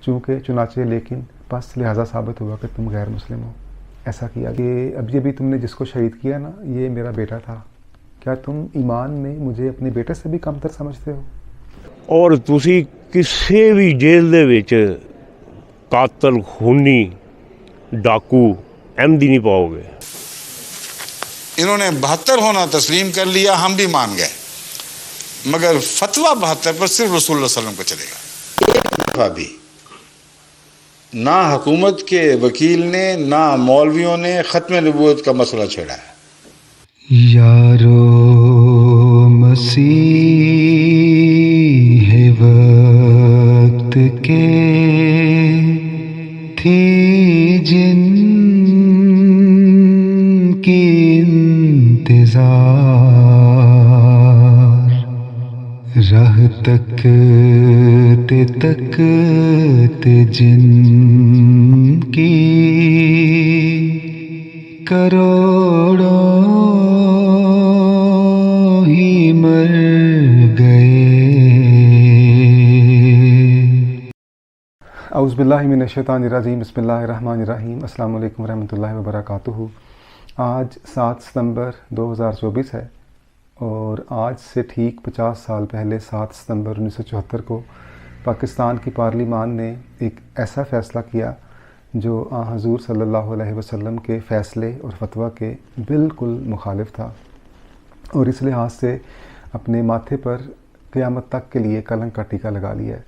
چنانچہ لیکن بس لہٰذا ثابت ہوا کہ تم غیر مسلم ہو. ایسا کیا کہ اب یہ بھی تم نے جس کو شہید کیا نا یہ میرا بیٹا تھا. کیا تم ایمان میں مجھے اپنے بیٹے سے بھی کم تر سمجھتے ہو؟ اور تسی کسی بھی جیل دے وچ قاتل خونی ڈاکو احمدی نہیں پاؤ گے. انہوں نے 72 ہونا تسلیم کر لیا، ہم بھی مان گئے، مگر فتویٰ 72 پر صرف رسول اللہ صلی اللہ علیہ وسلم کو چلے گا. ایک دفعہ بھی نہ حکومت کے وکیل نے نہ مولویوں نے ختم نبوت کا مسئلہ چھیڑا ہے. یارو مسیح وقت کے تھی جن کی انتظار، راہ تکتے تکتے جن کی کروڑوں ہی مر گئے. اعوذ باللہ من الشیطان الرجیم، بسم اللہ الرحمن الرحیم. السلام علیکم ورحمۃ اللہ وبرکاتہ. آج 7 ستمبر 2024 ہے اور آج سے ٹھیک 50 سال پہلے 7 ستمبر 1974 کو پاکستان کی پارلیمان نے ایک ایسا فیصلہ کیا جو حضور صلی اللہ علیہ وسلم کے فیصلے اور فتویٰ کے بالکل مخالف تھا، اور اس لحاظ سے اپنے ماتھے پر قیامت تک کے لیے کلنک کا ٹیکہ لگا لیا ہے.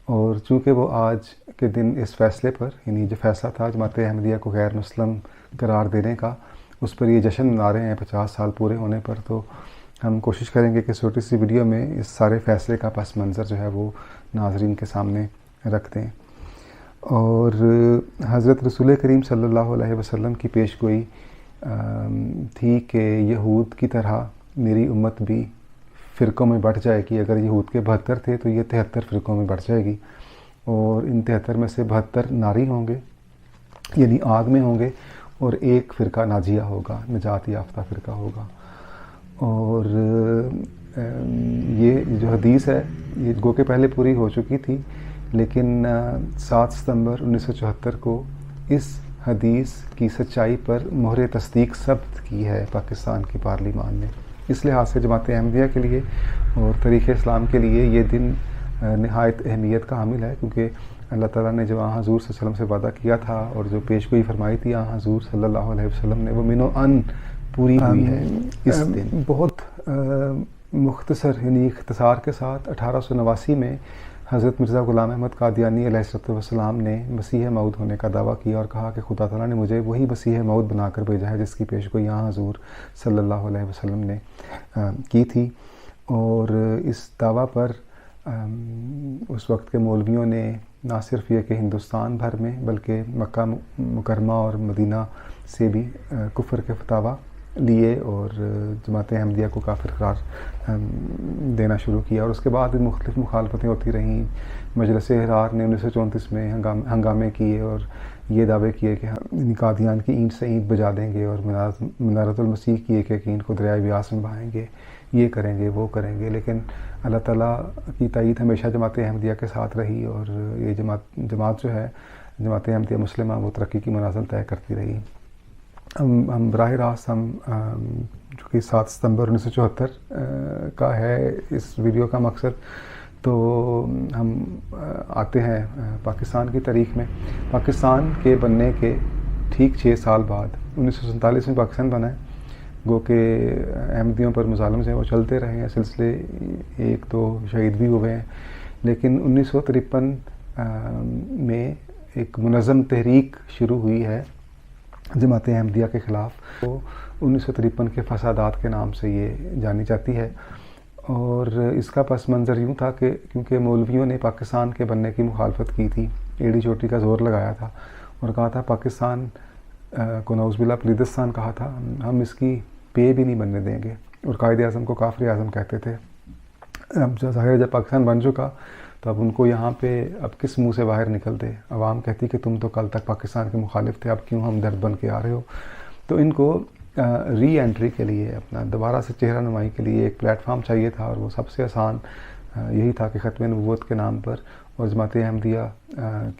اور چونکہ وہ آج کے دن اس فیصلے پر، یعنی جو فیصلہ تھا جماعت احمدیہ کو غیر مسلم قرار دینے کا، اس پر یہ جشن منا رہے ہیں 50 سال پورے ہونے پر، تو ہم کوشش کریں گے کہ چھوٹی سی ویڈیو میں اس سارے فیصلے کا پس منظر جو ہے وہ ناظرین کے سامنے رکھ دیں. اور حضرت رسول کریم صلی اللہ علیہ وسلم کی پیش گوئی تھی کہ یہود کی طرح میری امت بھی فرقوں میں بٹ جائے گی. اگر یہود کے 72 تھے تو یہ 73 فرقوں میں بٹ جائے گی، اور ان 73 میں سے 72 ناری ہوں گے، یعنی آگ میں ہوں گے، اور ایک فرقہ ناجیہ ہوگا، نجات یافتہ فرقہ ہوگا. اور یہ جو حدیث ہے یہ گو کہ پہلے پوری ہو چکی تھی، لیکن 7 ستمبر 1974 کو اس حدیث کی سچائی پر مہر تصدیق ثبت کی ہے پاکستان کی پارلیمان نے. اس لحاظ سے جماعت احمدیہ کے لیے اور تاریخ اسلام کے لیے یہ دن نہایت اہمیت کا حامل ہے، کیونکہ اللہ تعالیٰ نے جو حضور صلی اللہ علیہ وسلم سے وعدہ کیا تھا اور جو پیش گوئی فرمائی تھی حضور صلی اللہ علیہ وسلم نے، وہ من و ان پوری ہوئی ہے اس دن. بہت مختصر یعنی اختصار کے ساتھ 1889 میں حضرت مرزا غلام احمد قادیانی علیہ السلام نے مسیح موعود ہونے کا دعویٰ کیا اور کہا کہ خدا تعالیٰ نے مجھے وہی مسیح موعود بنا کر بھیجا ہے جس کی پیش گوئی حضور صلی اللہ علیہ وسلم نے کی تھی. اور اس دعویٰ پر اس وقت کے مولویوں نے نہ صرف یہ کہ ہندوستان بھر میں بلکہ مکہ مکرمہ اور مدینہ سے بھی کفر کے فتاویٰ لیے اور جماعت احمدیہ کو کافر قرار دینا شروع کیا. اور اس کے بعد مختلف مخالفتیں ہوتی رہیں. مجلس احرار نے 1934 میں ہنگامے کیے اور یہ دعوے کیے کہ ہم قادیان کی اینٹ سے اینٹ بجا دیں گے اور منارۃ المسیح کی ایک ایک اینٹ کو دریائے بیاس میں بہائیں گے، یہ کریں گے وہ کریں گے. لیکن اللہ تعالیٰ کی تائید ہمیشہ جماعت احمدیہ کے ساتھ رہی، اور یہ جماعت جو ہے جماعت احمدیہ مسلمہ وہ ترقی کی منازل طے کرتی رہی. ہم براہ راست جو کہ 7 ستمبر 1974 کا ہے اس ویڈیو کا مقصد، تو ہم آتے ہیں پاکستان کی تاریخ میں. پاکستان کے بننے کے ٹھیک 6 سال بعد 1947 میں پاکستان بنا ہے. گو کہ احمدیوں پر مظالم جو ہیں وہ چلتے رہے ہیں، سلسلے 1-2 شہید بھی ہوئے ہیں، لیکن 1953 میں ایک منظم تحریک شروع ہوئی ہے جماعت احمدیہ کے خلاف. وہ 1953 کے فسادات کے نام سے یہ جانی جاتی ہے. اور اس کا پس منظر یوں تھا کہ کیونکہ مولویوں نے پاکستان کے بننے کی مخالفت کی تھی، ایڑی چوٹی کا زور لگایا تھا اور کہا تھا پاکستان کو نعوذ باللہ پلیدستان کہا تھا، ہم اس کی پے بھی نہیں بننے دیں گے، اور قائد اعظم کو کافر اعظم کہتے تھے. اب ظاہر جب پاکستان بن چکا تو اب ان کو یہاں پہ اب کس منہ سے باہر نکلتے. عوام کہتی کہ تم تو کل تک پاکستان کے مخالف تھے، اب کیوں ہم درد بن کے آ رہے ہو. تو ان کو ری انٹری کے لیے، اپنا دوبارہ سے چہرہ نمائی کے لیے ایک پلیٹ فارم چاہیے تھا، اور وہ سب سے آسان یہی تھا کہ ختم نبوت کے نام پر اور جماعت احمدیہ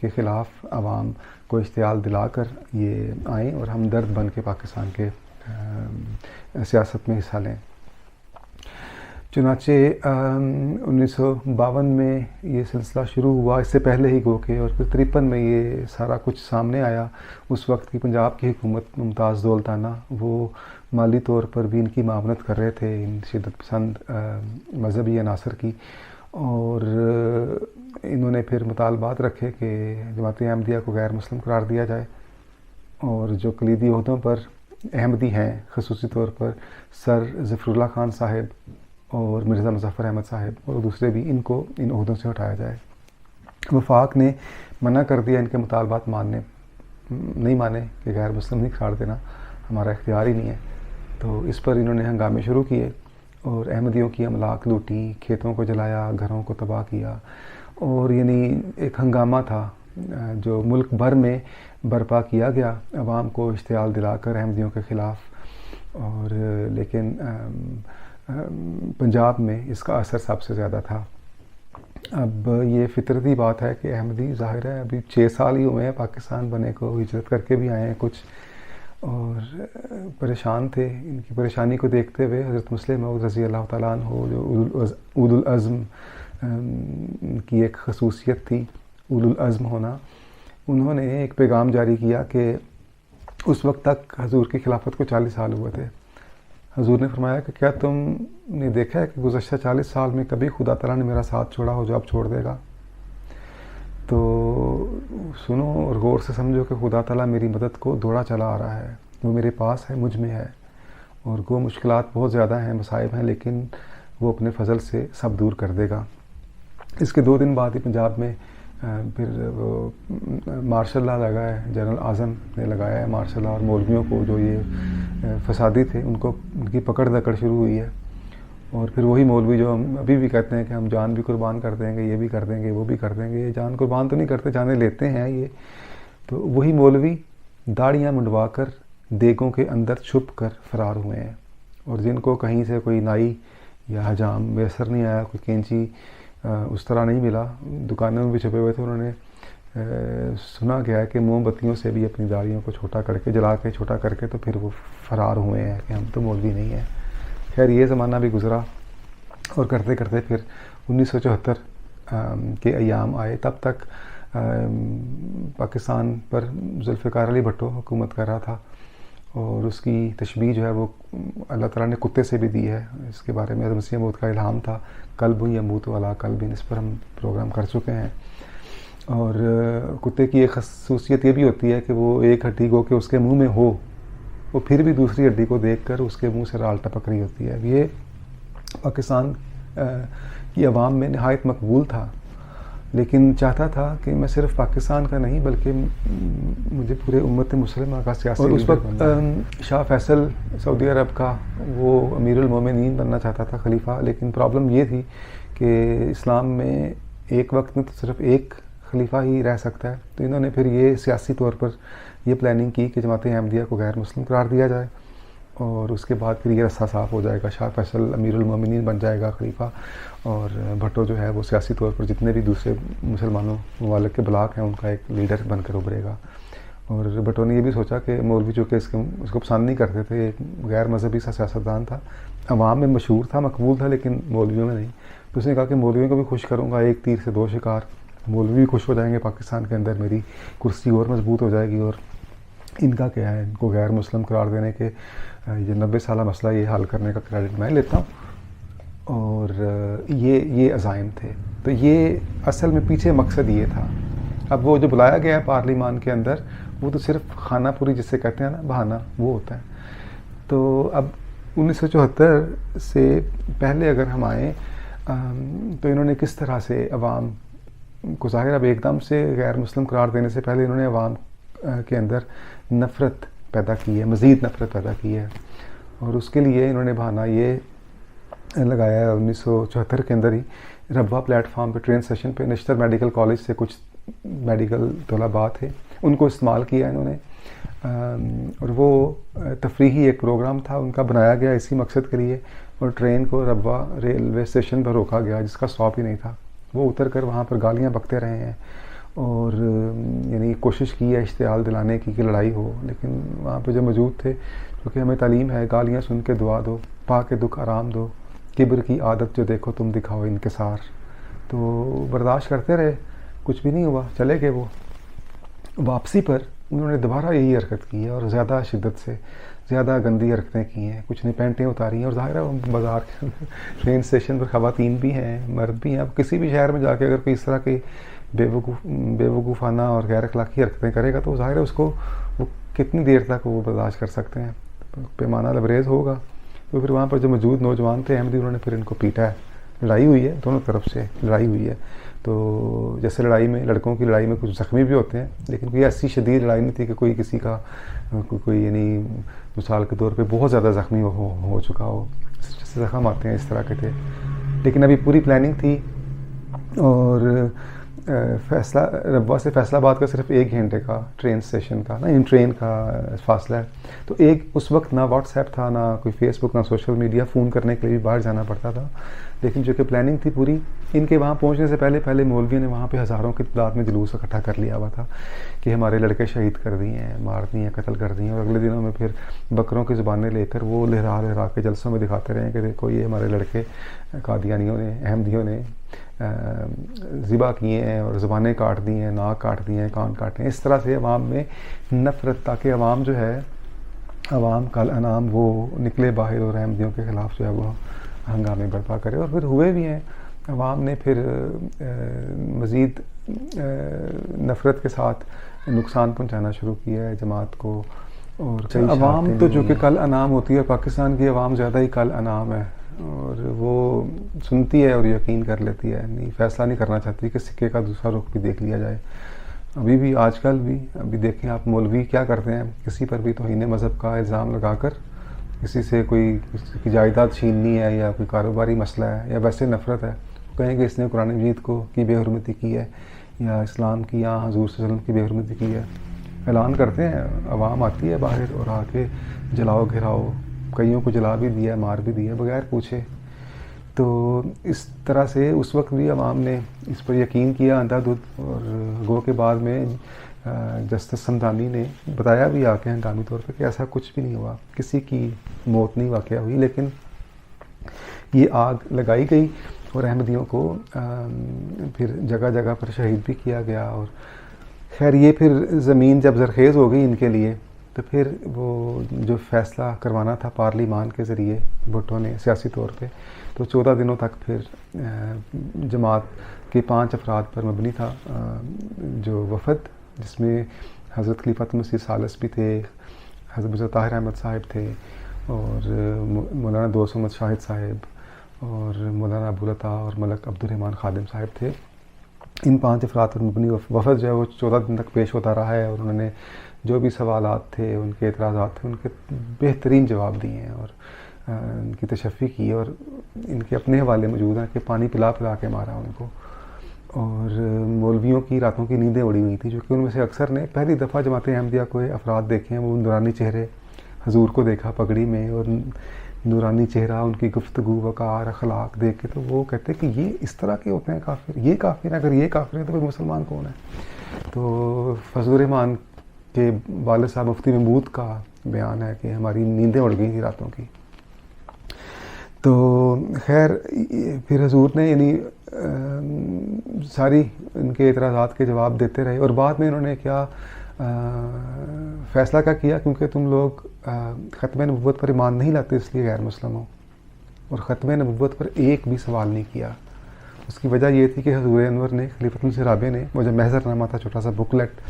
کے خلاف عوام کو اشتعال دلا کر یہ آئیں اور ہمدرد بن کے پاکستان کے سیاست میں حصہ لیں۔ چنانچہ 1952 میں یہ سلسلہ شروع ہوا، اس سے پہلے ہی گو کے، اور پھر 53 میں یہ سارا کچھ سامنے آیا۔ اس وقت کی پنجاب کی حکومت ممتاز دولتانہ، وہ مالی طور پر بھی ان کی معاونت کر رہے تھے، ان شدت پسند مذہبی عناصر کی، اور انہوں نے پھر مطالبات رکھے کہ جماعت احمدیہ کو غیر مسلم قرار دیا جائے، اور جو کلیدی عہدوں پر احمدی ہیں، خصوصی طور پر سر ظفر اللہ خان صاحب اور مرزا مظفر احمد صاحب اور دوسرے بھی، ان کو ان عہدوں سے ہٹایا جائے۔ وفاق نے منع کر دیا، ان کے مطالبات نہیں مانے کہ غیر مسلم نہیں قرار دینا ہمارا اختیار ہی نہیں ہے۔ تو اس پر انہوں نے ہنگامے شروع کیے اور احمدیوں کی املاک لوٹی، کھیتوں کو جلایا، گھروں کو تباہ کیا، اور یعنی ایک ہنگامہ تھا جو ملک بھر میں برپا کیا گیا عوام کو اشتعال دلا کر احمدیوں کے خلاف، اور لیکن پنجاب میں اس کا اثر سب سے زیادہ تھا۔ اب یہ فطرتی بات ہے کہ احمدی ظاہر ہے ابھی 6 سال ہی ہوئے ہیں پاکستان بنے کو، ہجرت کر کے بھی آئے ہیں کچھ، اور پریشان تھے۔ ان کی پریشانی کو دیکھتے ہوئے حضرت مسلم موعود رضی اللہ تعالیٰ عنہ، جو اولو العزم کی ایک خصوصیت تھی، اولو العزم ہونا، انہوں نے ایک پیغام جاری کیا کہ اس وقت تک حضور کی خلافت کو 40 سال ہوئے تھے۔ حضور نے فرمایا کہ کیا تم نے دیکھا ہے کہ گزشتہ 40 سال میں کبھی خدا تعالیٰ نے میرا ساتھ چھوڑا ہو جو اب چھوڑ دے گا؟ تو سنو اور غور سے سمجھو کہ خدا تعالیٰ میری مدد کو دوڑا چلا آ رہا ہے، وہ میرے پاس ہے، مجھ میں ہے، اور گو مشکلات بہت زیادہ ہیں، مصائب ہیں، لیکن وہ اپنے فضل سے سب دور کر دے گا۔ اس کے 2 دن بعد ہی پنجاب میں پھر وہ مارشل لا لگا ہے، جنرل اعظم نے لگایا ہے مارشل لا، اور مولویوں کو جو یہ فسادی تھے ان کی پکڑ دکڑ شروع ہوئی ہے، اور پھر وہی مولوی جو ہم ابھی بھی کہتے ہیں کہ ہم جان بھی قربان کر دیں گے، یہ بھی کر دیں گے، وہ بھی کر دیں گے، یہ جان قربان تو نہیں کرتے، جانیں لیتے ہیں یہ، تو وہی مولوی داڑیاں منڈوا کر دیگوں کے اندر چھپ کر فرار ہوئے ہیں، اور جن کو کہیں سے کوئی نائی یا حجام میسر نہیں آیا، کوئی کینچی اس طرح نہیں ملا، دکانوں میں بھی چھپے ہوئے تھے، انہوں نے سنا گیا ہے کہ موم بتیوں سے بھی اپنی داڑیوں کو چھوٹا کر کے، جلا کے چھوٹا کر کے، تو پھر وہ فرار ہوئے ہیں کہ ہم تو مولوی نہیں ہیں۔ خیر یہ زمانہ بھی گزرا، اور کرتے کرتے پھر 1974 کے ایام آئے۔ تب تک پاکستان پر ذوالفقار علی بھٹو حکومت کر رہا تھا، اور اس کی تشبیہ جو ہے وہ اللہ تعالیٰ نے کتے سے بھی دی ہے۔ اس کے بارے میں مسیح موعود کا الہام تھا، قلب یموت علی قلب، اس پر ہم پروگرام کر چکے ہیں۔ اور کتے کی ایک خصوصیت یہ بھی ہوتی ہے کہ وہ ایک ہڈی گو کہ اس کے منہ میں ہو، وہ پھر بھی دوسری ہڈی کو دیکھ کر اس کے منہ سے رال ٹپک رہی ہوتی ہے۔ یہ پاکستان کی عوام میں نہایت مقبول تھا، لیکن چاہتا تھا کہ میں صرف پاکستان کا نہیں بلکہ مجھے پورے امت مسلمہ کا سیاسی، اور اس وقت شاہ فیصل سعودی عرب کا وہ امیر المومنین بننا چاہتا تھا، خلیفہ، لیکن پرابلم یہ تھی کہ اسلام میں ایک وقت میں تو صرف ایک خلیفہ ہی رہ سکتا ہے، تو انہوں نے پھر یہ سیاسی طور پر یہ پلاننگ کی کہ جماعت احمدیہ کو غیر مسلم قرار دیا جائے، اور اس کے بعد پھر یہ رستہ صاف ہو جائے گا، شاہ فیصل امیر المومنین بن جائے گا خلیفہ، اور بھٹو جو ہے وہ سیاسی طور پر جتنے بھی دوسرے مسلمانوں ممالک کے بلاک ہیں ان کا ایک لیڈر بن کر ابھرے گا۔ اور بھٹو نے یہ بھی سوچا کہ مولوی جو کہ اس کو پسند نہیں کرتے تھے، ایک غیر مذہبی سا سیاستدان تھا، عوام میں مشہور تھا، مقبول تھا، لیکن مولویوں میں نہیں، تو اس نے کہا کہ مولویوں کو بھی خوش کروں گا، ایک تیر سے 2 شکار، مولوی بھی خوش ہو جائیں گے پاکستان کے اندر، میری کرسی اور مضبوط ہو جائے گی، اور ان کا کیا ہے، ان کو غیر مسلم قرار دینے کے یہ 90 سالہ مسئلہ یہ حل کرنے کا کریڈٹ میں لیتا ہوں۔ اور یہ عزائم تھے، تو یہ اصل میں پیچھے مقصد یہ تھا۔ اب وہ جو بلایا گیا ہے پارلیمان کے اندر، وہ تو صرف خانہ پوری جسے کہتے ہیں نا، بہانہ، وہ ہوتا ہے۔ تو اب 1974 سے پہلے اگر ہم آئیں تو انہوں نے کس طرح سے عوام کو، ظاہر اب ایک دم سے غیر مسلم قرار دینے سے پہلے انہوں نے عوام کے اندر نفرت پیدا کی ہے، مزید نفرت پیدا کی ہے، اور اس کے لیے انہوں نے بہانہ یہ لگایا ہے 1974 کے اندر ہی ربوہ پلیٹ فارم پہ ٹرین سیشن پہ نشتر میڈیکل کالج سے کچھ میڈیکل طلباء تھے، ان کو استعمال کیا انہوں نے، اور وہ تفریحی ایک پروگرام تھا ان کا بنایا گیا اسی مقصد کے لیے، اور ٹرین کو ربوہ ریلوے اسٹیشن پر روکا گیا جس کا اسٹاپ ہی نہیں تھا، وہ اتر کر وہاں پر گالیاں بکتے رہے ہیں، اور یعنی کوشش کی ہے اشتعال دلانے کی کہ لڑائی ہو، لیکن وہاں پہ جو موجود تھے، کیونکہ ہمیں تعلیم ہے گالیاں سن کے دعا دو، پا کے دکھ آرام دو، کبر کی عادت جو دیکھو تم دکھاؤ انکسار، تو برداشت کرتے رہے، کچھ بھی نہیں ہوا، چلے گئے. وہ واپسی پر انہوں نے دوبارہ یہی حرکت کی ہے اور زیادہ شدت سے زیادہ گندی حرکتیں کی ہیں. کچھ نے پینٹیں اتاری ہیں، اور ظاہر ہے بازار کے ٹرین اسٹیشن پر خواتین بھی ہیں، مرد بھی ہیں. اب کسی بھی شہر میں جا کے اگر کوئی اس طرح کی بے وقوفانہ اور غیر اخلاقی حرکتیں کرے گا تو ظاہر ہے اس کو وہ کتنی دیر تک وہ برداشت کر سکتے ہیں، پیمانہ لبریز ہوگا. تو پھر وہاں پر جو موجود نوجوان تھے احمدی، انہوں نے پھر ان کو پیٹا ہے. لڑائی ہوئی ہے، دونوں طرف سے لڑائی ہوئی ہے. تو جیسے لڑائی میں لڑکوں کی لڑائی میں کچھ زخمی بھی ہوتے ہیں، لیکن کوئی ایسی شدید لڑائی نہیں تھی کہ کوئی کسی کا کوئی یعنی مثال کے طور پہ بہت زیادہ زخمی ہو چکا ہو. جیسے زخم آتے ہیں اس طرح کے تھے. لیکن ابھی پوری پلاننگ تھی، اور فیصلہ ربوہ سے فیصلہ آباد کا صرف 1 گھنٹے کا ٹرین اسٹیشن کا ٹرین کا فاصلہ ہے. تو اس وقت نہ واٹس ایپ تھا، نہ کوئی فیس بک، نہ سوشل میڈیا. فون کرنے کے لیے بھی باہر جانا پڑتا تھا. لیکن جو کہ پلاننگ تھی پوری، ان کے وہاں پہنچنے سے پہلے مولویوں نے وہاں پہ ہزاروں کی تعداد میں جلوس اکٹھا کر لیا ہوا تھا کہ ہمارے لڑکے شہید کر دیے ہیں، مار دیے ہیں، قتل کر دیے ہیں. اور اگلے دنوں میں پھر بکروں کی زبانیں لے کر وہ لہرا کے جلسوں میں دکھاتے رہے کہ دیکھو یہ ہمارے لڑکے قادیانیوں نے، احمدیوں نے ذبح کیے ہیں اور زبانیں کاٹ دی ہیں، ناک کاٹ دیے ہیں، کان کاٹے ہیں. اس طرح سے عوام میں نفرت، تاکہ عوام جو ہے، عوام کل انعام وہ نکلے باہر اور احمدیوں کے خلاف جو ہے وہ ہنگامے برپا کرے. اور پھر ہوئے بھی ہیں. عوام نے پھر مزید نفرت کے ساتھ نقصان پہنچانا شروع کیا ہے جماعت کو. اور عوام تو جو کہ کل انعام ہوتی ہے، پاکستان کی عوام زیادہ ہی کل انعام ہے، اور وہ سنتی ہے اور یقین کر لیتی ہے، نہیں فیصلہ نہیں کرنا چاہتی کہ سکے کا دوسرا رخ بھی دیکھ لیا جائے. ابھی بھی آج کل بھی ابھی دیکھیں آپ مولوی کیا کرتے ہیں، کسی پر بھی توہین مذہب کا الزام لگا کر کسی سے کوئی کسی کی جائیداد چھیننی ہے یا کوئی کاروباری مسئلہ ہے یا ویسے نفرت ہے، کہیں گے اس نے قرآن مجید کی بے حرمتی کی ہے یا اسلام کی یا حضور صلی اللہ علیہ وسلم کی بے حرمتی کی ہے. اعلان کرتے ہیں، عوام آتی ہے باہر اور آ کے جلاؤ گھراؤ، کئیوں کو جلا بھی دیا، مار بھی دیا بغیر پوچھے. تو اس طرح سے اس وقت بھی عوام نے اس پر یقین کیا اندھا دھند. اور گو کے بعد میں جسٹس سمدانی نے بتایا بھی آ کے ہنگامی طور پہ کہ ایسا کچھ بھی نہیں ہوا، کسی کی موت نہیں واقع ہوئی، لیکن یہ آگ لگائی گئی اور احمدیوں کو پھر جگہ جگہ پر شہید بھی کیا گیا. اور خیر یہ پھر زمین جب زرخیز ہو گئی ان کے لیے، تو پھر وہ جو فیصلہ کروانا تھا پارلیمان کے ذریعے بھٹو نے سیاسی طور پہ، تو 14 دنوں تک پھر جماعت کے 5 افراد پر مبنی تھا جو وفد، جس میں حضرت خلیفۃ مسیح ثالث بھی تھے، حضرت مرزا طاہر احمد صاحب تھے، اور مولانا دوست محمد شاہد صاحب، اور مولانا ابوالعطا اور ملک عبد الرحمن خادم صاحب تھے. ان 5 افراد پر مبنی وفد جو ہے وہ 14 دن تک پیش ہوتا رہا ہے، اور انہوں نے جو بھی سوالات تھے، ان کے اعتراضات تھے، ان کے بہترین جواب دیے ہیں اور ان کی تشفی کی. اور ان کے اپنے حوالے موجود ہیں کہ پانی پلا کے مارا ان کو. اور مولویوں کی راتوں کی نیندیں اڑی ہوئی تھیں، جو کہ ان میں سے اکثر نے پہلی دفعہ جماعت احمدیہ کو افراد دیکھے ہیں، وہ نورانی چہرے حضور کو دیکھا پگڑی میں، اور نورانی چہرہ، ان کی گفتگو، وقار، اخلاق دیکھ کے تو وہ کہتے ہیں کہ یہ اس طرح کے ہوتے ہیں کافر، یہ کافر ہیں، اگر یہ کافر ہیں تو پھر مسلمان کون ہے. تو فضل الرحمان کے والد صاحب مفتی محمود کا بیان ہے کہ ہماری نیندیں اڑ گئی تھیں راتوں کی. تو خیر پھر حضور نے یعنی ساری ان کے اعتراضات کے جواب دیتے رہے. اور بعد میں انہوں نے کیا فیصلہ کیا، کیونکہ تم لوگ ختم نبوت پر ایمان نہیں لاتے اس لیے غیر مسلم ہو، اور ختم نبوت پر ایک بھی سوال نہیں کیا. اس کی وجہ یہ تھی کہ حضور انور نے، خلیفۃ المسیح رابع نے، وہ جو محضر نامہ تھا چھوٹا سا بکلیٹ،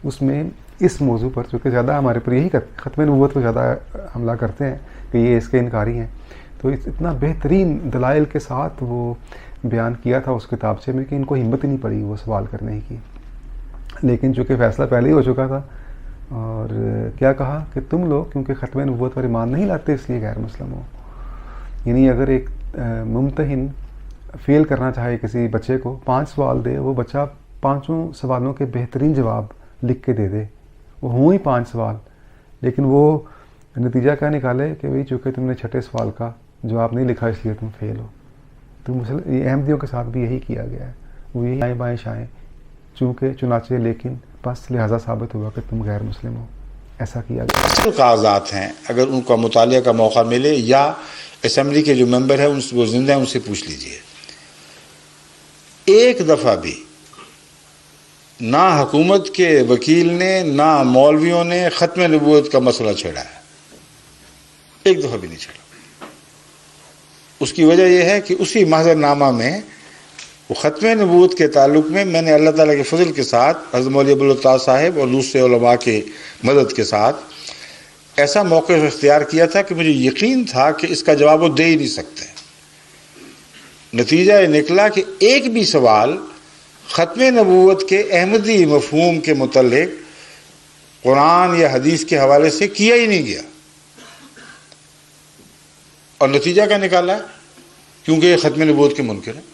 اس میں اس موضوع پر، چونکہ زیادہ ہمارے پر یہی ختم نبوت کو زیادہ حملہ کرتے ہیں کہ یہ اس کے انکاری ہیں، تو اتنا بہترین دلائل کے ساتھ وہ بیان کیا تھا اس کتابچے میں کہ ان کو ہمت ہی نہیں پڑی وہ سوال کرنے کی. لیکن چونکہ فیصلہ پہلے ہی ہو چکا تھا، اور کیا کہا کہ تم لوگ کیونکہ ختم نبوت پر ایمان نہیں لاتے اس لیے غیر مسلم ہو. یعنی اگر ایک ممتحن فیل کرنا چاہے کسی بچے کو، 5 سوال دے، وہ بچہ 5 سوالوں کے بہترین جواب لکھ کے دے دے، وہ ہوں ہی 5 سوال، لیکن وہ نتیجہ کیا نکالے کہ بھئی چونکہ تم نے 6 سوال کا جواب نہیں لکھا اس لیے تم فیل ہو. تو احمدیوں کے ساتھ بھی یہی کیا گیا ہے، وہ یہی آئیں بائیں شائیں چنانچہ لیکن بس لہٰذا ثابت ہوا کہ تم غیر مسلم ہو. ایسا کیا گیا. اصل کاغذات ہیں، اگر ان کا مطالعہ کا موقع ملے یا اسمبلی کے جو ممبر ہیں وہ زندہ ہیں، ان سے پوچھ لیجئے. ایک دفعہ بھی نہ حکومت کے وکیل نے نہ مولویوں نے ختم نبوت کا مسئلہ چھیڑا ہے، ایک دفعہ بھی نہیں چھیڑا. اس کی وجہ یہ ہے کہ اسی محضر نامہ میں وہ ختم نبوت کے تعلق میں نے اللہ تعالیٰ کے فضل کے ساتھ حضرت مولوی ابوالطاہر صاحب اور دوسرے علماء کے مدد کے ساتھ ایسا موقف اختیار کیا تھا کہ مجھے یقین تھا کہ اس کا جواب وہ دے ہی نہیں سکتے. نتیجہ یہ نکلا کہ ایک بھی سوال ختم نبوت کے احمدی مفہوم کے متعلق قرآن یا حدیث کے حوالے سے کیا ہی نہیں گیا. اور نتیجہ کیا نکالا ہے؟ کیونکہ یہ ختم نبوت کے منکر ہیں.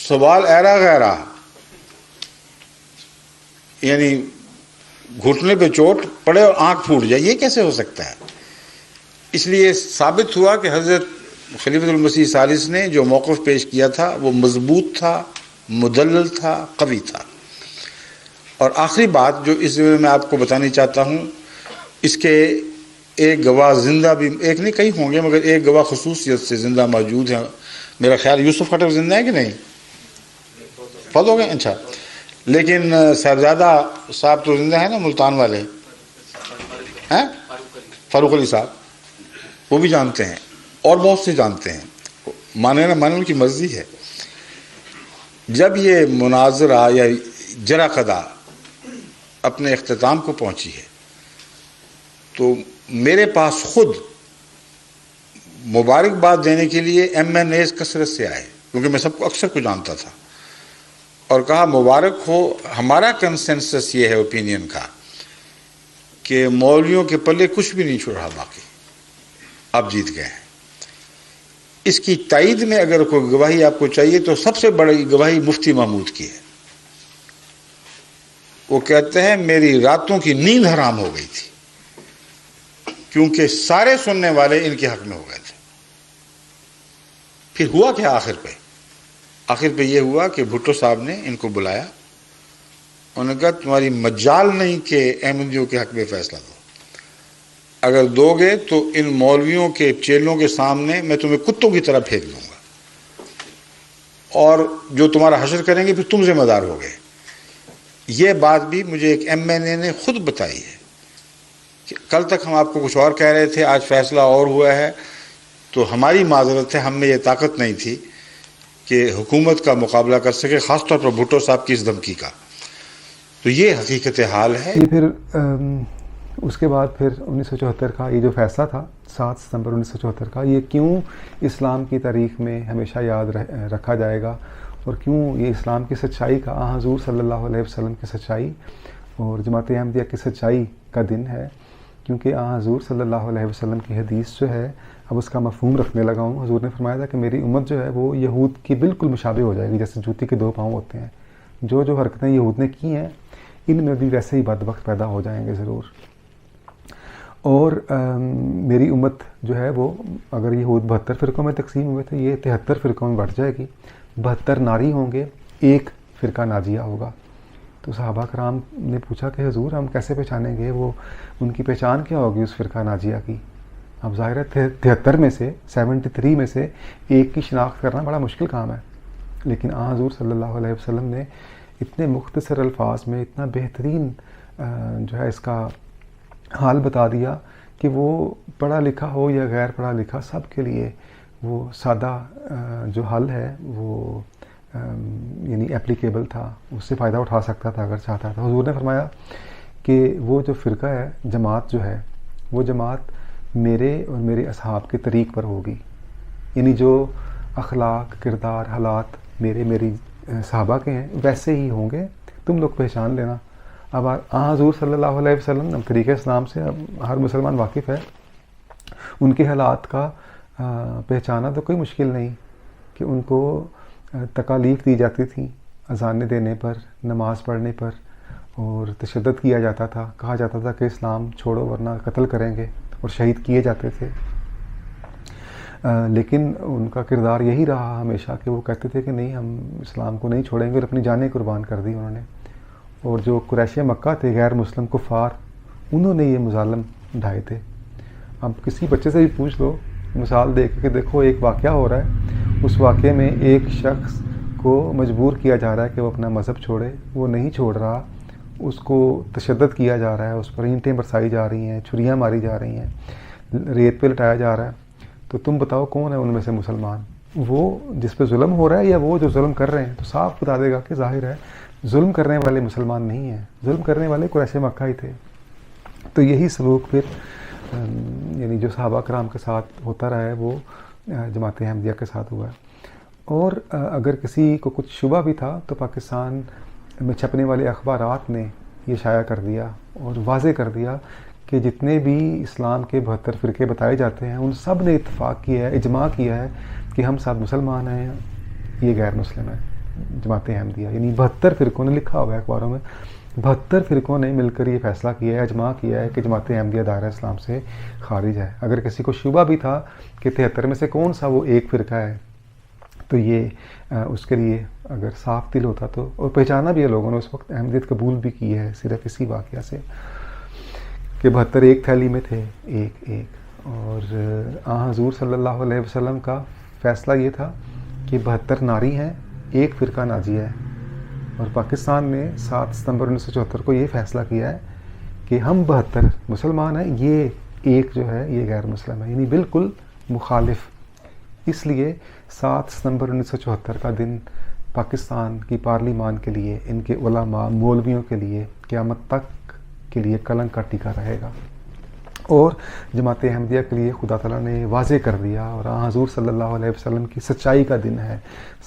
سوال ایرا غیرا، یعنی گھٹنے پہ چوٹ پڑے اور آنکھ پھوٹ جائے، یہ کیسے ہو سکتا ہے؟ اس لیے ثابت ہوا کہ حضرت خلیفۃ المسیح ثالث نے جو موقف پیش کیا تھا وہ مضبوط تھا، مدلل تھا، قوی تھا. اور آخری بات جو اس میں آپ کو بتانی چاہتا ہوں، اس کے ایک گواہ زندہ بھی، ایک نہیں کئی ہوں گے، مگر ایک گواہ خصوصیت سے زندہ موجود ہیں. میرا خیال یوسف خٹک زندہ ہے کہ نہیں؟ فوت ہو گئے؟ اچھا. لیکن صاحبزادہ صاحب تو زندہ ہے نا، ملتان والے ہیں، فاروق علی صاحب، وہ بھی جانتے ہیں اور بہت سے جانتے ہیں. مانے نہ مانے ان کی مرضی ہے. جب یہ مناظرہ یا جرا قضا اپنے اختتام کو پہنچی ہے تو میرے پاس خود مبارکباد دینے کے لیے ایم این ایز کثرت سے آئے، کیونکہ میں سب کو اکثر کو جانتا تھا، اور کہا مبارک ہو. ہمارا کنسنسس یہ ہے اوپینین کا کہ مولویوں کے پلے کچھ بھی نہیں چھوڑا باقی، آپ جیت گئے ہیں. اس کی تائید میں اگر کوئی گواہی آپ کو چاہیے تو سب سے بڑی گواہی مفتی محمود کی ہے. وہ کہتے ہیں میری راتوں کی نیند حرام ہو گئی تھی کیونکہ سارے سننے والے ان کے حق میں ہو گئے تھے. پھر ہوا کیا آخر پہ یہ ہوا کہ بھٹو صاحب نے ان کو بلایا. انہوں نے کہا تمہاری مجال نہیں کہ احمدیوں کے حق میں فیصلہ دو، اگر دو گے تو ان مولویوں کے چیلوں کے سامنے میں تمہیں کتوں کی طرح پھینک دوں گا، اور جو تمہارا حشر کریں گے پھر تم ذمہ دار ہو گئے. یہ بات بھی مجھے ایک ایم این اے نے خود بتائی ہے کہ کل تک ہم آپ کو کچھ اور کہہ رہے تھے، آج فیصلہ اور ہوا ہے. تو ہماری معذرت ہے، ہم میں یہ طاقت نہیں تھی کہ حکومت کا مقابلہ کر سکے، خاص طور پر بھٹو صاحب کی اس دھمکی کا. تو یہ حقیقت حال ہے. یہ پھر اس کے بعد پھر 1974 کا یہ جو فیصلہ تھا 7 ستمبر 1974 کا، یہ کیوں اسلام کی تاریخ میں ہمیشہ یاد رکھا جائے گا، اور کیوں یہ اسلام کی سچائی کا، حضور صلی اللہ علیہ وسلم کی سچائی اور جماعت احمدیہ کی سچائی کا دن ہے؟ کیونکہ حضور صلی اللہ علیہ وسلم کی حدیث جو ہے، اب اس کا مفہوم رکھنے لگا ہوں. حضور نے فرمایا تھا کہ میری امت جو ہے وہ یہود کی بالکل مشابہ ہو جائے گی، جیسے جوتی کے 2 پاؤں ہوتے ہیں. جو حرکتیں یہود نے کی ہیں ان میں بھی ویسے ہی بدبخت پیدا ہو جائیں گے ضرور. اور میری امت جو ہے وہ، اگر یہود 72 فرقوں میں تقسیم ہوئے تھے، یہ 73 فرقوں میں بڑھ جائے گی. 72 ناری ہوں گے، ایک فرقہ ناجیہ ہوگا. تو صحابہ کرام نے پوچھا کہ حضور ہم کیسے پہچانیں گے، وہ ان کی پہچان کیا ہوگی اس فرقہ ناجیہ کی؟ اب ظاہر ہے 73 میں سے 73 میں سے ایک کی شناخت کرنا بڑا مشکل کام ہے، لیکن حضور صلی اللہ علیہ وسلم نے اتنے مختصر الفاظ میں اتنا بہترین جو ہے اس کا حال بتا دیا کہ وہ پڑھا لکھا ہو یا غیر پڑھا لکھا سب کے لیے وہ سادہ جو حل ہے وہ یعنی اپلیکیبل تھا، اس سے فائدہ اٹھا سکتا تھا اگر چاہتا تھا. حضور نے فرمایا کہ وہ جو فرقہ ہے، جماعت جو ہے، وہ جماعت میرے اور میرے اصحاب کے طریق پر ہوگی، یعنی جو اخلاق، کردار، حالات میری صحابہ کے ہیں ویسے ہی ہوں گے، تم لوگ پہچان لینا. اب حضور صلی اللہ علیہ وسلم طریقہ اسلام سے اب ہر مسلمان واقف ہے، ان کے حالات کا پہچانا تو کوئی مشکل نہیں کہ ان کو تکالیف دی جاتی تھیں اذانیں دینے پر، نماز پڑھنے پر، اور تشدد کیا جاتا تھا، کہا جاتا تھا کہ اسلام چھوڑو ورنہ قتل کریں گے، اور شہید کیے جاتے تھے. لیکن ان کا کردار یہی رہا ہمیشہ کہ وہ کہتے تھے کہ نہیں ہم اسلام کو نہیں چھوڑیں گے، اور اپنی جانیں قربان کر دی انہوں نے. اور جو قریش مکہ تھے غیر مسلم کفار، انہوں نے یہ مظالم ڈھائے تھے. اب کسی بچے سے بھی پوچھ لو، مثال دے کے کہ دیکھو ایک واقعہ ہو رہا ہے، اس واقعے میں ایک شخص کو مجبور کیا جا رہا ہے کہ وہ اپنا مذہب چھوڑے، وہ نہیں چھوڑ رہا، اس کو تشدد کیا جا رہا ہے، اس پر اینٹیں برسائی جا رہی ہیں، چھریاں ماری جا رہی ہیں، ریت پہ لٹایا جا رہا ہے. تو تم بتاؤ کون ہے ان میں سے مسلمان؟ وہ جس پہ ظلم ہو رہا ہے یا وہ جو ظلم کر رہے ہیں؟ تو صاف بتا دے گا کہ ظاہر ہے ظلم کرنے والے مسلمان نہیں ہیں، ظلم کرنے والے قریش مکہ ہی تھے. تو یہی سلوک پھر یعنی جو صحابہ کرام کے ساتھ ہوتا رہا ہے وہ جماعت احمدیہ کے ساتھ ہوا ہے. اور اگر کسی کو کچھ شبہ بھی تھا تو پاکستان میں چھپنے والے اخبارات نے یہ شائع کر دیا اور واضح کر دیا کہ جتنے بھی اسلام کے 72 فرقے بتائے جاتے ہیں ان سب نے اتفاق کیا ہے، اجماع کیا ہے کہ ہم سب مسلمان ہیں، یہ غیر مسلم ہے جماعت احمدیہ. یعنی 72 فرقوں نے لکھا ہوا ہے اخباروں میں، 72 فرقوں نے مل کر یہ فیصلہ کیا ہے، اجماع کیا ہے کہ جماعت احمدیہ دائرہ اسلام سے خارج ہے. اگر کسی کو شبہ بھی تھا کہ 73 میں سے کون سا وہ ایک فرقہ ہے، تو یہ اس کے لیے اگر صاف دل ہوتا تو، اور پہچانا بھی ہے لوگوں نے اس وقت، احمدیت قبول بھی کی ہے صرف اسی واقعہ سے کہ 72 ایک تھیلی میں تھے، ایک. اور حضور صلی اللہ علیہ وسلم کا فیصلہ یہ تھا کہ 72 ناری ہیں، ایک فرقہ ناجی ہے. اور پاکستان نے 7 ستمبر 1974 کو یہ فیصلہ کیا ہے کہ ہم 72 مسلمان ہیں، یہ ایک جو ہے یہ غیر مسلم ہے، یعنی بالکل مخالف. اس لیے 7 ستمبر 1974 کا دن پاکستان کی پارلیمان کے لیے، ان کے علماء مولویوں کے لیے قیامت تک کے لیے کلنک کا ٹیکا رہے گا. اور جماعت احمدیہ کے لیے خدا تعالیٰ نے واضح کر دیا، اور حضور صلی اللہ علیہ وسلم کی سچائی کا دن ہے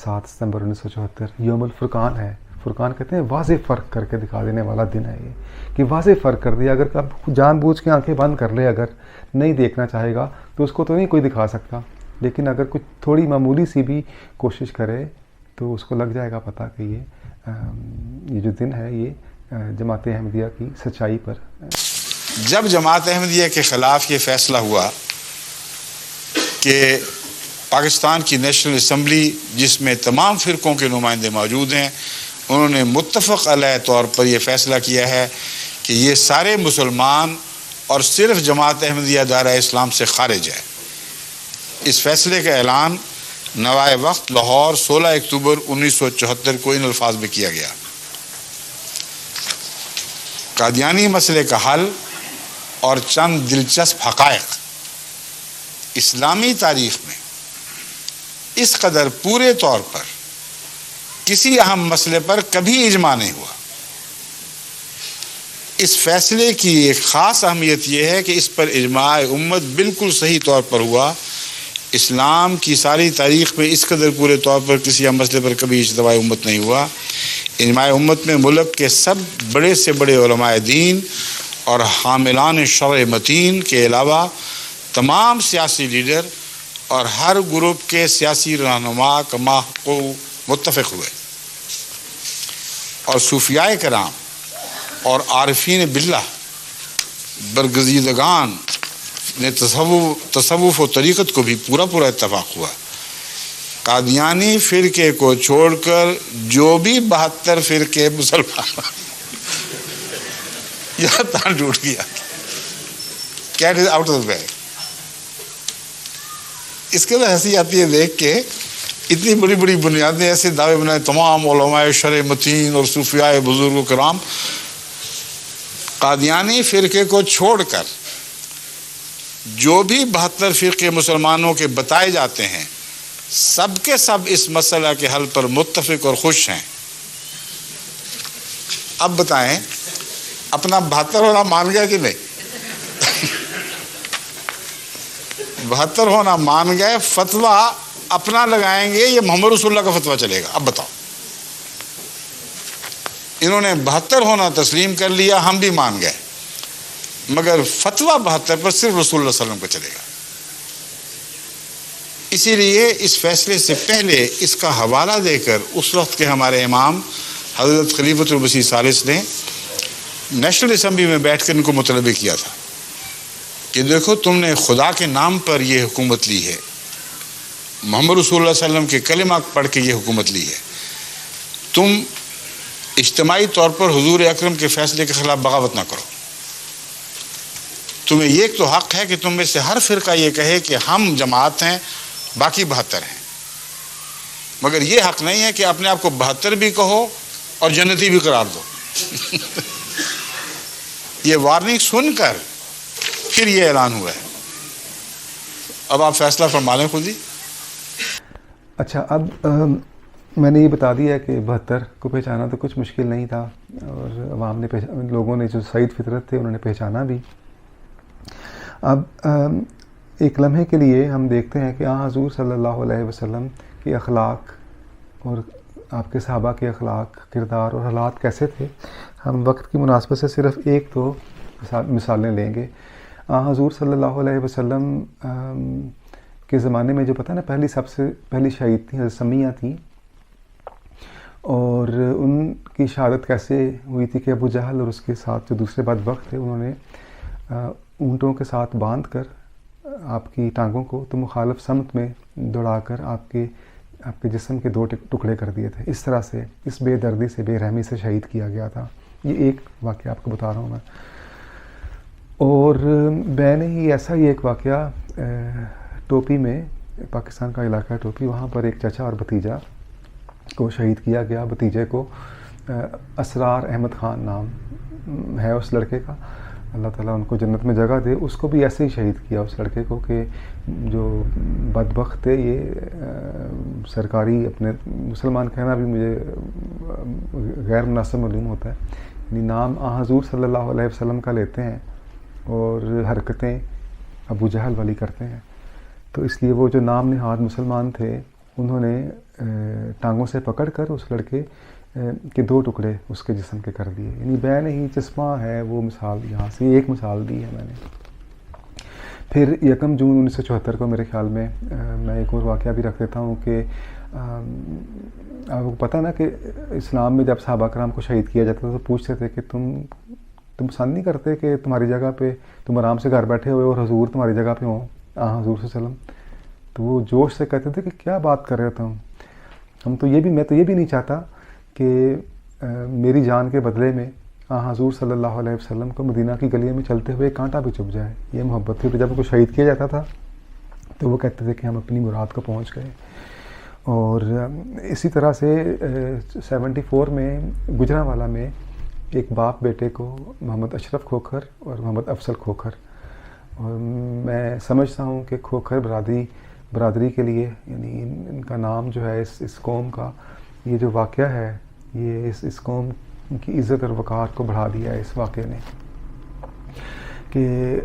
7 ستمبر 1974. یوم الفرقان ہے. فرقان کہتے ہیں واضح فرق کر کے دکھا دینے والا دن ہے یہ، کہ واضح فرق کر دیا. اگر اب جان بوجھ کے آنکھیں بند کر لے، اگر نہیں دیکھنا چاہے گا تو اس کو تو نہیں کوئی دکھا سکتا، لیکن اگر کچھ تھوڑی معمولی سی بھی کوشش کرے تو اس کو لگ جائے گا پتہ کہ یہ جو دن ہے یہ جماعت احمدیہ کی سچائی پر. جب جماعت احمدیہ کے خلاف یہ فیصلہ ہوا کہ پاکستان کی نیشنل اسمبلی جس میں تمام فرقوں کے نمائندے موجود ہیں، انہوں نے متفق علیہ طور پر یہ فیصلہ کیا ہے کہ یہ سارے مسلمان اور صرف جماعت احمدیہ دائرہ اسلام سے خارج ہے. اس فیصلے کا اعلان نوائے وقت لاہور 16 اکتوبر 1974 کو ان الفاظ میں کیا گیا: قادیانی مسئلے کا حل اور چند دلچسپ حقائق. اسلامی تاریخ میں اس قدر پورے طور پر کسی اہم مسئلے پر کبھی اجماع نہیں ہوا. اس فیصلے کی ایک خاص اہمیت یہ ہے کہ اس پر اجماع امت بالکل صحیح طور پر ہوا. اسلام کی ساری تاریخ میں اس قدر پورے طور پر کسی اہم مسئلے پر کبھی اجتماع امت نہیں ہوا. اجماع امت میں ملک کے سب بڑے سے بڑے علماء دین اور حاملان شرع متین کے علاوہ تمام سیاسی لیڈر اور ہر گروپ کے سیاسی رہنما کما کو متفق ہوئے، اور صوفیاء کرام اور عارفین باللہ برگزیدگان نے تصوف و طریقت کو بھی پورا اتفاق ہوا. قادیانی فرقے کو چھوڑ کر جو بھی 72 فرقے مسلمان یہ تان ٹوٹ گیا. Cat is out of the bag. اس کے بعد ہنسی آتی ہے دیکھ کے، اتنی بڑی بڑی بنیادیں ایسے دعوے بنائے تمام علماء شرع متین اور صوفیاء بزرگ و کرام. قادیانی فرقے کو چھوڑ کر جو بھی 72 فرقے مسلمانوں کے بتائے جاتے ہیں سب کے سب اس مسئلہ کے حل پر متفق اور خوش ہیں. اب بتائیں اپنا 72 ہونا مان گیا کہ نہیں؟ 72 ہونا مان گئے، فتویٰ اپنا لگائیں گے یہ محمد رسول اللہ کا فتویٰ چلے گا. اب بتاؤ، انہوں نے 72 ہونا تسلیم کر لیا، ہم بھی مان گئے، مگر فتویٰ 72 پر صرف رسول اللہ صلی اللہ علیہ وسلم کو چلے گا. اسی لیے اس فیصلے سے پہلے اس کا حوالہ دے کر اس وقت کے ہمارے امام حضرت خلیفۃ المسیح ثالث نے نیشنل اسمبلی میں بیٹھ کر ان کو مطلبہ کیا تھا کہ دیکھو تم نے خدا کے نام پر یہ حکومت لی ہے، محمد رسول اللہ صلی اللہ علیہ وسلم کے کلمہ پڑھ کے یہ حکومت لی ہے. تم اجتماعی طور پر حضور اکرم کے فیصلے کے خلاف بغاوت نہ کرو. تمہیں یہ تو حق ہے کہ تم میں سے ہر فرقہ یہ کہے کہ ہم جماعت ہیں، باقی 72 ہیں، مگر یہ حق نہیں ہے کہ اپنے آپ کو 72 بھی کہو اور جنتی بھی قرار دو. یہ وارننگ سن کر پھر یہ اعلان ہوا ہے. اب آپ فیصلہ فرما لیں خود ہی. اچھا، اب میں نے یہ بتا دیا کہ 72 کو پہچانا تو کچھ مشکل نہیں تھا، اور عوام نے لوگوں نے جو سعید فطرت تھے انہوں نے پہچانا بھی. اب ایک لمحے کے لیے ہم دیکھتے ہیں کہ حضور صلی اللہ علیہ وسلم کے اخلاق اور آپ کے صحابہ کے اخلاق، کردار اور حالات کیسے تھے. ہم وقت کی مناسبت سے صرف ایک دو مثالیں لیں گے. حضور صلی اللہ علیہ وسلم کے زمانے میں جو پتہ نا سب سے پہلی شہید تھیں حضرت سمیہ تھیں، اور ان کی شہادت کیسے ہوئی تھی کہ ابو جہل اور اس کے ساتھ جو دوسرے بدبخت تھے انہوں نے اونٹوں کے ساتھ باندھ کر آپ کی ٹانگوں کو تو مخالف سمت میں دوڑا کر آپ کے جسم کے 2 ٹکڑے کر دیے تھے. اس طرح سے، اس بے دردی سے، بے رحمی سے شہید کیا گیا تھا. یہ ایک واقعہ آپ کو بتا رہا ہوں میں. اور میں نے ہی ایسا ہی ایک واقعہ ٹوپی میں، پاکستان کا علاقہ ہے ٹوپی، وہاں پر ایک چچا اور بھتیجا کو شہید کیا گیا. بھتیجے کو اسرار احمد خان نام ہے اس لڑکے کا، اللہ تعالیٰ ان کو جنت میں جگہ دے. اس کو بھی ایسے ہی شہید کیا اس لڑکے کو کہ جو بدبخت تھے. یہ سرکاری اپنے مسلمان کہنا بھی مجھے غیر مناسب معلوم ہوتا ہے، یعنی نام حضور صلی اللہ علیہ وسلم کا لیتے ہیں اور حرکتیں ابو جہل والی کرتے ہیں. تو اس لیے وہ جو نام نہاد مسلمان تھے انہوں نے ٹانگوں سے پکڑ کر اس لڑکے کے 2 ٹکڑے اس کے جسم کے کر دیے. یعنی بین ہی چشمہ ہے وہ مثال، یہاں سے ایک مثال دی ہے میں نے. پھر 1 جون 1974 کو میرے خیال میں ایک اور واقعہ بھی رکھ دیتا ہوں کہ آپ کو پتہ نا کہ اسلام میں جب صحابہ کرام کو شہید کیا جاتا تھا تو پوچھتے تھے کہ تم پسند نہیں کرتے کہ تمہاری جگہ پہ تم آرام سے گھر بیٹھے ہوئے اور حضور تمہاری جگہ پہ ہوں، حضور صلی اللہ علیہ وسلم. تو وہ جوش سے کہتے تھے کہ کیا بات کر رہے تھا میں تو یہ بھی نہیں چاہتا کہ میری جان کے بدلے میں حضور صلی اللہ علیہ وسلم کو مدینہ کی گلیوں میں چلتے ہوئے کانٹا بھی چبھ جائے. یہ محبت تھی. تو جب ان کو شہید کیا جاتا تھا تو وہ کہتے تھے کہ ہم اپنی مراد کو پہنچ گئے. اور اسی طرح سے 74 میں گجرانوالہ میں ایک باپ بیٹے کو محمد اشرف کھوکھر اور محمد افضل کھوکھر، اور میں سمجھتا ہوں کہ کھوکھر برادری کے لیے، یعنی ان کا نام جو ہے اس قوم کا، یہ جو واقعہ ہے یہ اس قوم کی عزت اور وقار کو بڑھا دیا ہے اس واقعے نے، کہ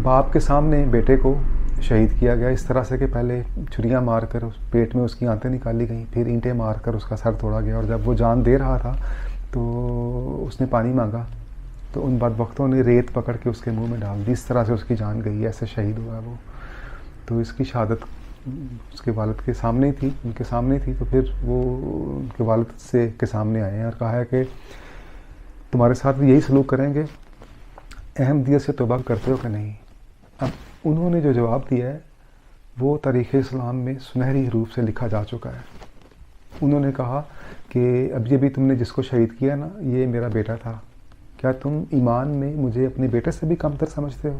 باپ کے سامنے بیٹے کو شہید کیا گیا اس طرح سے کہ پہلے چھریاں مار کر اس پیٹ میں اس کی آنتیں نکالی گئیں، پھر اینٹیں مار کر اس کا سر توڑا گیا، اور جب وہ جان دے رہا تھا تو اس نے پانی مانگا تو ان بدبختوں نے ریت پکڑ کے اس کے منہ میں ڈال دی. اس طرح سے اس کی جان گئی، ایسے شہید ہوا وہ. تو اس کی شہادت اس کے والد کے سامنے تھی، ان کے سامنے تھی. تو پھر وہ ان کے والد کے سامنے آئے ہیں اور کہا ہے کہ تمہارے ساتھ بھی یہی سلوک کریں گے، احمدیت سے توبہ کرتے ہو کہ نہیں. اب انہوں نے جو جواب دیا ہے وہ تاریخ اسلام میں سنہری حروف سے لکھا جا چکا ہے. انہوں نے کہا کہ اب یہ بھی تم نے جس کو شہید کیا نا یہ میرا بیٹا تھا، کیا تم ایمان میں مجھے اپنے بیٹے سے بھی کمتر سمجھتے ہو؟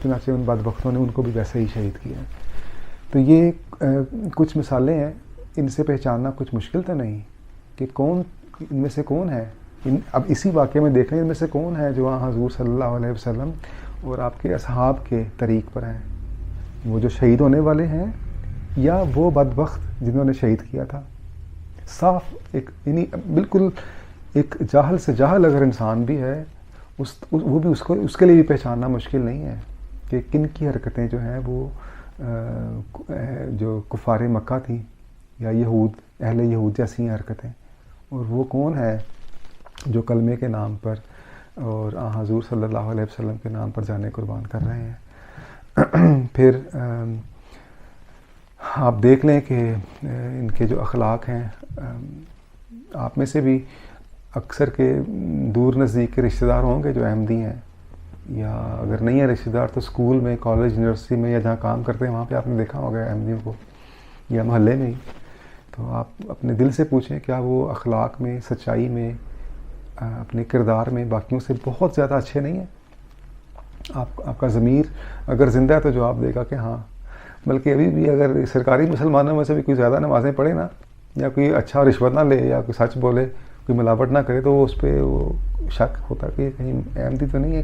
چنانچہ ان بدبختوں نے ان کو بھی ویسے ہی شہید کیا. تو یہ کچھ مثالیں ہیں، ان سے پہچاننا کچھ مشکل تو نہیں کہ کون ان میں سے کون ہے. اب اسی واقعے میں دیکھیں ان میں سے کون ہے جو حضور صلی اللہ علیہ وسلم اور آپ کے اصحاب کے طریق پر ہیں، وہ جو شہید ہونے والے ہیں یا وہ بدبخت جنہوں نے شہید کیا تھا. صاف ایک یعنی بالکل ایک جاہل سے جاہل اگر انسان بھی ہے وہ بھی اس کے لیے بھی پہچاننا مشکل نہیں ہے کہ کن کی حرکتیں جو ہیں وہ جو کفار مکہ تھیں یا اہل یہود جیسی ہیں حرکتیں، اور وہ کون ہے جو کلمے کے نام پر اور حضور صلی اللہ علیہ وسلم کے نام پر جانے قربان کر رہے ہیں. پھر آپ دیکھ لیں کہ ان کے جو اخلاق ہیں، آپ میں سے بھی اکثر کے دور نزدیک کے رشتہ دار ہوں گے جو احمدی ہیں، یا اگر نہیں ہے رشتہ دار تو اسکول میں، کالج، یونیورسٹی میں یا جہاں کام کرتے ہیں وہاں پہ آپ نے دیکھا ہوگا احمدیوں کو. یا محلے میں ہی، تو آپ اپنے دل سے پوچھیں کیا وہ اخلاق میں، سچائی میں، اپنے کردار میں باقیوں سے بہت زیادہ اچھے نہیں ہیں؟ آپ کا ضمیر اگر زندہ ہے تو جواب دے گا کہ ہاں. بلکہ ابھی بھی اگر سرکاری مسلمانوں میں سے بھی کوئی زیادہ نمازیں پڑھے نا، یا کوئی اچھا رشوت نہ لے، یا کوئی سچ بولے، کوئی ملاوٹ نہ کرے، تو اس پہ وہ شک ہوتا کہ کہیں احمدی تو نہیں ہے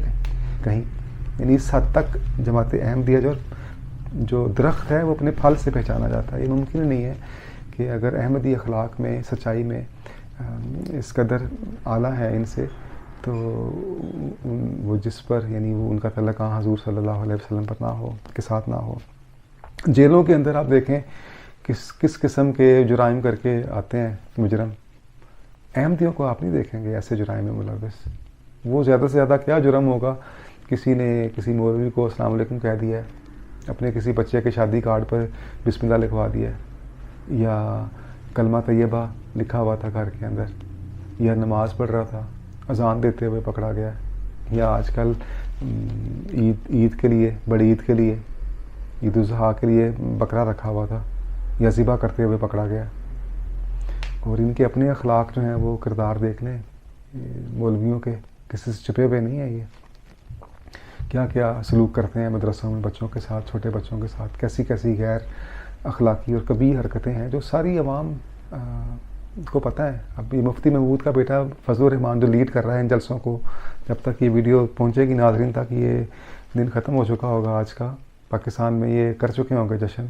کہیں. یعنی اس حد تک جماعت احمدیہ جو درخت ہے وہ اپنے پھل سے پہچانا جاتا ہے. یہ ممکن نہیں ہے کہ اگر احمدی اخلاق میں، سچائی میں اس قدر اعلیٰ ہے ان سے، تو وہ جس پر یعنی وہ ان کا تعلق حضور صلی اللہ علیہ وسلم پر نہ ہو، کے ساتھ نہ ہو. جیلوں کے اندر آپ دیکھیں کس قسم کے جرائم کر کے آتے ہیں مجرم. احمدیوں کو آپ نہیں دیکھیں گے ایسے جرائم میں ملوث. وہ زیادہ سے زیادہ کیا جرم ہوگا، کسی نے کسی مولوی کو السلام علیکم کہہ دیا ہے، اپنے کسی بچے کے شادی کارڈ پر بسم اللہ لکھوا دیا ہے، یا کلمہ طیبہ لکھا ہوا تھا گھر کے اندر، یا نماز پڑھ رہا تھا اذان دیتے ہوئے پکڑا گیا، یا آج کل عید کے لیے، بڑی عید کے لیے، عید الاضحیٰ کے لیے بکرا رکھا ہوا تھا، یا ذبح کرتے ہوئے پکڑا گیا. اور ان کے اپنے اخلاق جو ہیں وہ کردار دیکھ لیں مولویوں کے، کسی سے چھپے ہوئے نہیں ہیں. یہ کیا کیا سلوک کرتے ہیں مدرسوں میں بچوں کے ساتھ، چھوٹے بچوں کے ساتھ، کیسی کیسی غیر اخلاقی اور کبھی حرکتیں ہیں جو ساری عوام کو پتہ ہے. اب یہ مفتی محمود کا بیٹا فضل الرحمان جو لیڈ کر رہا ہے ان جلسوں کو، جب تک یہ ویڈیو پہنچے گی ناظرین تک یہ دن ختم ہو چکا ہوگا آج کا، پاکستان میں یہ کر چکے ہوں گے جشن.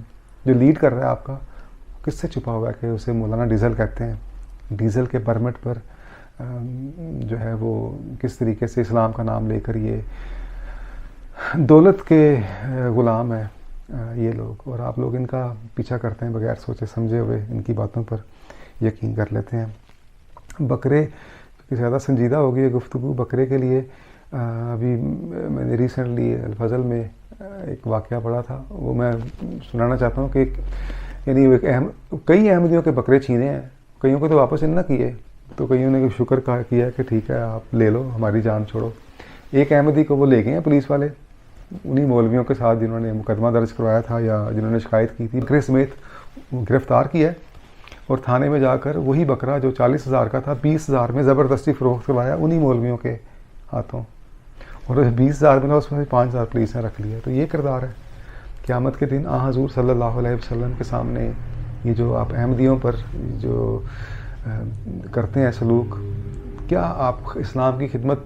جو لیڈ کر رہا ہے آپ کا، کس سے چھپا ہوگا کہ اسے مولانا ڈیزل کہتے ہیں. ڈیزل کے پرمٹ پر جو ہے وہ کس طریقے سے اسلام کا نام لے کر یہ دولت کے غلام ہیں یہ لوگ، اور آپ لوگ ان کا پیچھا کرتے ہیں بغیر سوچے سمجھے ہوئے، ان کی باتوں پر یقین کر لیتے ہیں. بکرے کی زیادہ سنجیدہ ہوگی یہ گفتگو. بکرے کے لیے ابھی میں نے ریسنٹلی الفضل میں ایک واقعہ پڑھا تھا، وہ میں سنانا چاہتا ہوں کہ یعنی کئی احمدیوں کے بکرے چھینے ہیں، کئیوں کو تو واپس نہ کیے، تو کئیوں نے شکر کیا کہ ٹھیک ہے آپ لے لو، ہماری جان چھوڑو. ایک احمدی کو وہ لے گئے ہیں پولیس والے، انہی مولویوں کے ساتھ جنہوں نے مقدمہ درج کروایا تھا یا جنہوں نے شکایت کی تھی، بکرے سمیت گرفتار کیا ہے اور تھانے میں جا کر وہی بکرا جو 40,000 کا تھا 20,000 میں زبردستی فروخت کروایا انہی مولویوں کے ہاتھوں، اور 20,000 میں اس میں 5,000 پولیس نے رکھ لیا. تو یہ کردار ہے. قیامت کے دن حضور صلی اللہ علیہ وسلم کے سامنے یہ جو آپ احمدیوں پر جو کرتے ہیں سلوک، کیا آپ اسلام کی خدمت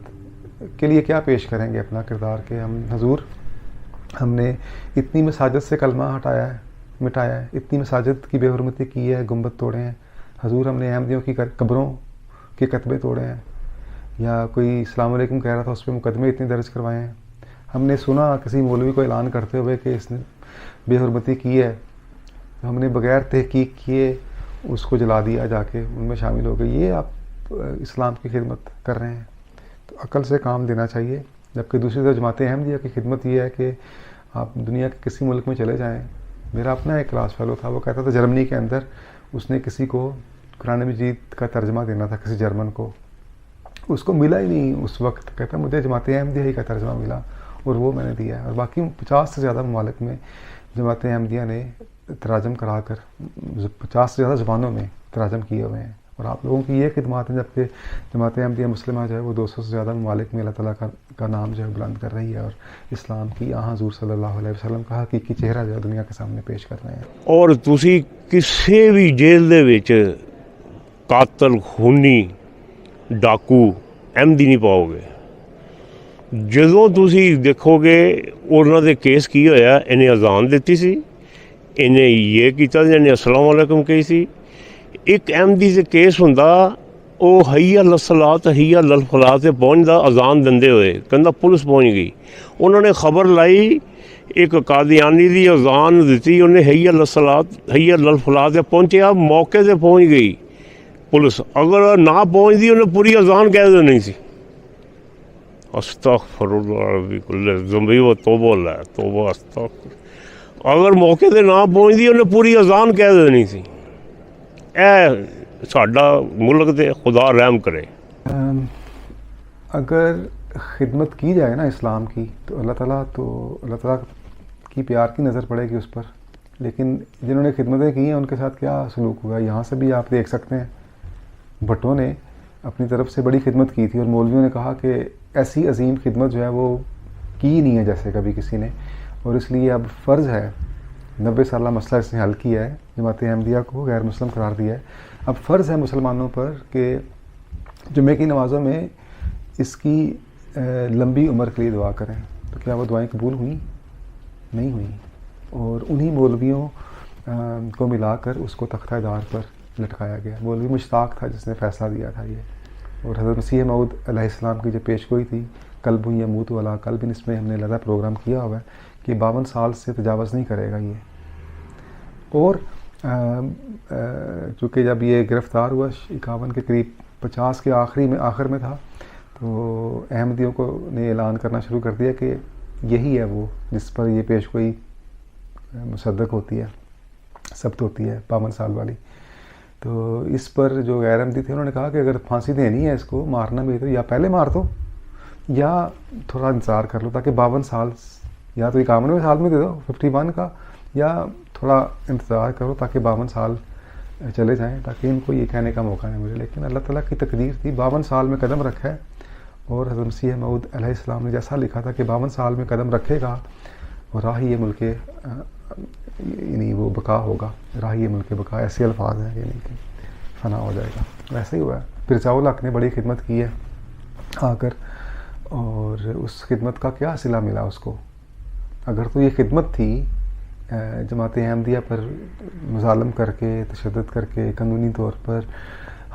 کے لیے کیا پیش کریں گے اپنا کردار کہ حضور ہم نے اتنی مساجد سے کلمہ مٹایا ہے، اتنی مساجد کی بے حرمتی کی ہے، گنبد توڑے ہیں. حضور ہم نے احمدیوں کی قبروں کے کتبے توڑے ہیں، یا کوئی السلام علیکم کہہ رہا تھا اس پہ مقدمے اتنے درج کروائے ہیں. ہم نے سنا کسی مولوی کو اعلان کرتے ہوئے کہ اس نے بے حرمتی کی ہے، ہم نے بغیر تحقیق کیے اس کو جلا دیا، جا کے ان میں شامل ہو گئے. یہ آپ اسلام کی خدمت کر رہے ہیں. تو عقل سے کام دینا چاہیے. جبکہ دوسری طرف جماعت احمدیہ کی خدمت یہ ہے کہ آپ دنیا کے کسی ملک میں چلے جائیں. میرا اپنا ایک کلاس فیلو تھا، وہ کہتا تھا جرمنی کے اندر اس نے کسی کو قرآن مجید کا ترجمہ دینا تھا کسی جرمن کو، اس کو ملا ہی نہیں اس وقت. کہتا مجھے جماعت احمدیہ ہی کا ترجمہ ملا اور وہ میں نے دیا ہے. اور باقی 50 سے زیادہ ممالک میں جماعت احمدیہ نے تراجم کرا کر 50 سے زیادہ زبانوں میں تراجم کیے ہوئے ہیں. اور آپ لوگوں کی یہ خدمات ہیں، جبکہ جماعت احمدیہ مسلمہ جو ہے وہ 200 سے زیادہ ممالک میں اللہ تعالیٰ کا نام جو ہے بلند کر رہی ہے، اور اسلام کی حضور صلی اللہ علیہ وسلم کا حقیقی چہرہ جو ہے دنیا کے سامنے پیش کر رہے ہیں. اور ਤੁਸੀਂ ਕਿਸੇ ਵੀ ਜੇਲ੍ਹ ਦੇ ਵਿੱਚ ਕਾਤਲ, ਖੂਨੀ, ਡਾਕੂ ਅਹਿਮਦੀ ਨਹੀਂ ਪਾਓਗੇ. ਜਦੋਂ ਤੁਸੀਂ ਦੇਖੋਗੇ ਉਹਨਾਂ ਦੇ ਕੇਸ ਕੀ ਹੋਇਆ, ਇਹਨੇ ਅਜ਼ਾਨ ਦਿੱਤੀ ਸੀ, ਇਹਨੇ ਇਹ ਕੀਤਾ, ਇਹਨੇ ਅਸਲਾਮ ਵਾਲੇਕੁਮ ਕਹੀ ਸੀ. ਇੱਕ ਅਹਿਮਦੀ ਦੇ ਕੇਸ ਹੁੰਦਾ, ਉਹ ਹਈਆ ਲਸਲਾਤ ਹਈਆ ਲਲਫਲਾਤ 'ਤੇ ਪਹੁੰਚਦਾ ਅਜ਼ਾਨ ਦਿੰਦੇ ਹੋਏ, ਕਹਿੰਦਾ ਪੁਲਿਸ ਪਹੁੰਚ ਗਈ. ਉਹਨਾਂ ਨੇ ਖਬਰ ਲਾਈ, ਇੱਕ ਕਾਦੀਆਨੀ ਦੀ ਅਜ਼ਾਨ ਦਿੱਤੀ, ਉਹਨੇ ਹਈਆ ਲਸਲਾਤ ਹਈਆ ਲਲਫਲਾਤ 'ਤੇ ਪਹੁੰਚਿਆ, ਮੌਕੇ 'ਤੇ ਪਹੁੰਚ ਗਈ ਪੁਲਿਸ. ਅਗਰ ਨਾ ਪਹੁੰਚਦੀ ਉਹਨੇ ਪੂਰੀ ਅਜ਼ਾਨ ਕਹਿ ਦੇਣੀ ਸੀ. ਅਸਤਗਫਿਰੁੱਲਾਹ ਕੁੱਲੇ ਜ਼ੰਬੀ ਵ ਤੋਬਾ ਲੈ ਤੋਬਾ ਅਸਤਗਫਿਰ. ਅਗਰ ਮੌਕੇ 'ਤੇ ਨਾ ਪਹੁੰਚਦੀ ਉਹਨੇ ਪੂਰੀ ਅਜ਼ਾਨ ਕਹਿ ਦੇਣੀ ਸੀ. ਇਹ ਸਾਡਾ ਮੁਲਕ 'ਤੇ ਖੁਦਾ ਰਹਿਮ کرے. اگر خدمت کی جائے نا اسلام کی تو اللہ تعالیٰ کی پیار کی نظر پڑے گی اس پر. لیکن جنہوں نے خدمتیں کی ہیں ان کے ساتھ کیا سلوک ہوا. یہاں سے بھی آپ دیکھ سکتے ہیں بھٹو نے اپنی طرف سے بڑی خدمت کی تھی اور مولویوں نے کہا کہ ایسی عظیم خدمت جو ہے وہ کی نہیں ہے جیسے کبھی کسی نے, اور اس لیے اب فرض ہے, 90 سالہ مسئلہ اس نے حل کیا ہے, جماعت احمدیہ کو غیر مسلم قرار دیا ہے, اب فرض ہے مسلمانوں پر کہ جمعے کی نمازوں میں اس کی لمبی عمر کے لیے دعا کریں. تو کیا وہ دعائیں قبول ہوئیں؟ نہیں ہوئیں, اور انہی مولویوں کو ملا کر اس کو تختہ دار پر لٹکایا گیا. مولوی مشتاق تھا جس نے فیصلہ دیا تھا یہ, اور حضرت مسیح موعود علیہ السلام کی جو پیش گوئی تھی قلب یموت ولا قلب, اس میں ہم نے علیحدہ پروگرام کیا ہوا ہے کہ 52 سال سے تجاوز نہیں کرے گا یہ. اور چونکہ جب یہ گرفتار ہوا 51 کے قریب 50 کے آخر میں تھا, تو احمدیوں کو نے اعلان کرنا شروع کر دیا کہ یہی ہے وہ جس پر یہ پیش گوئی مصدق ہوتی ہے, ثبت ہوتی ہے 52 سال والی. تو اس پر جو غیر احمدی تھے انہوں نے کہا کہ اگر پھانسی دینی ہے اس کو, مارنا بھی تو یا پہلے مار دو یا تھوڑا انتظار کر لو, تاکہ 52 سال یا تو 51ویں سال میں دے دو 51 کا, یا تھوڑا انتظار کرو تاکہ 52 سال چلے جائیں, تاکہ ان کو یہ کہنے کا موقع نہیں ملے. لیکن اللہ تعالیٰ کی تقدیر تھی, 52 سال میں قدم رکھا ہے, اور حضرت مسیح موعود علیہ السلام نے جیسا لکھا تھا کہ 52 سال میں قدم رکھے گا اور راہ یہ ملک یعنی وہ بقا ہوگا, راہ یہ ملک بقا, ایسے الفاظ ہیں یعنی کہ فنا ہو جائے گا. ویسے ہی ہوا ہے. پھر ضیاء الحق نے بڑی خدمت کی ہے آ کر, اور اس خدمت کا کیا صلہ ملا اس کو؟ اگر تو یہ خدمت تھی جماعت احمدیہ پر مظالم کر کے, تشدد کر کے, قانونی طور پر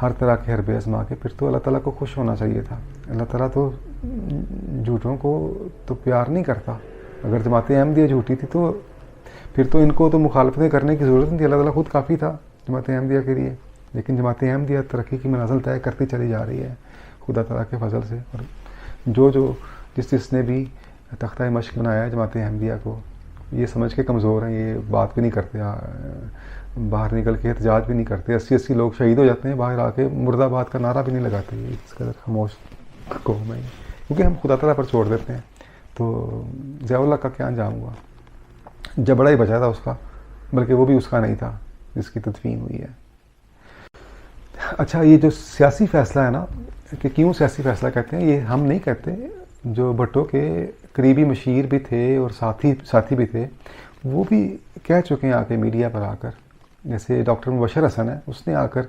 ہر طرح کے حربے آزما کے, پھر تو اللہ تعالیٰ کو خوش ہونا چاہیے تھا. اللہ تعالیٰ تو جھوٹوں کو تو پیار نہیں کرتا. اگر جماعت احمدیہ جھوٹی تھی تو پھر تو ان کو تو مخالفتیں کرنے کی ضرورت نہیں تھی, اللہ تعالیٰ خود کافی تھا جماعت احمدیہ کے لیے. لیکن جماعت احمدیہ ترقی کی منازل طے کرتی چلی جا رہی ہے خدا تعالیٰ کے فضل سے. اور جس نے بھی تختہ مشق بنایا ہے جماعت احمدیہ کو, یہ سمجھ کے کمزور ہیں, یہ بات بھی نہیں کرتے, باہر نکل کے احتجاج بھی نہیں کرتے. 80 لوگ شہید ہو جاتے ہیں, باہر آ کے مرد آباد کا نعرہ بھی نہیں لگاتے. یہ اس قدر خاموش قوم ہے, کیونکہ ہم خدا تعالیٰ پر چھوڑ دیتے ہیں. تو ضیاء اللہ کا کیا انجام ہوا؟ جبڑا ہی بچا تھا اس کا, بلکہ وہ بھی اس کا نہیں تھا جس کی تدفین ہوئی ہے. اچھا, یہ جو سیاسی فیصلہ ہے نا, کہ کیوں سیاسی فیصلہ کہتے ہیں, یہ ہم نہیں کہتے. جو بھٹو کے قریبی مشیر بھی تھے اور ساتھی بھی تھے, وہ بھی کہہ چکے ہیں آ کے میڈیا پر آ کر. جیسے ڈاکٹر مبشر حسن ہے, اس نے آ کر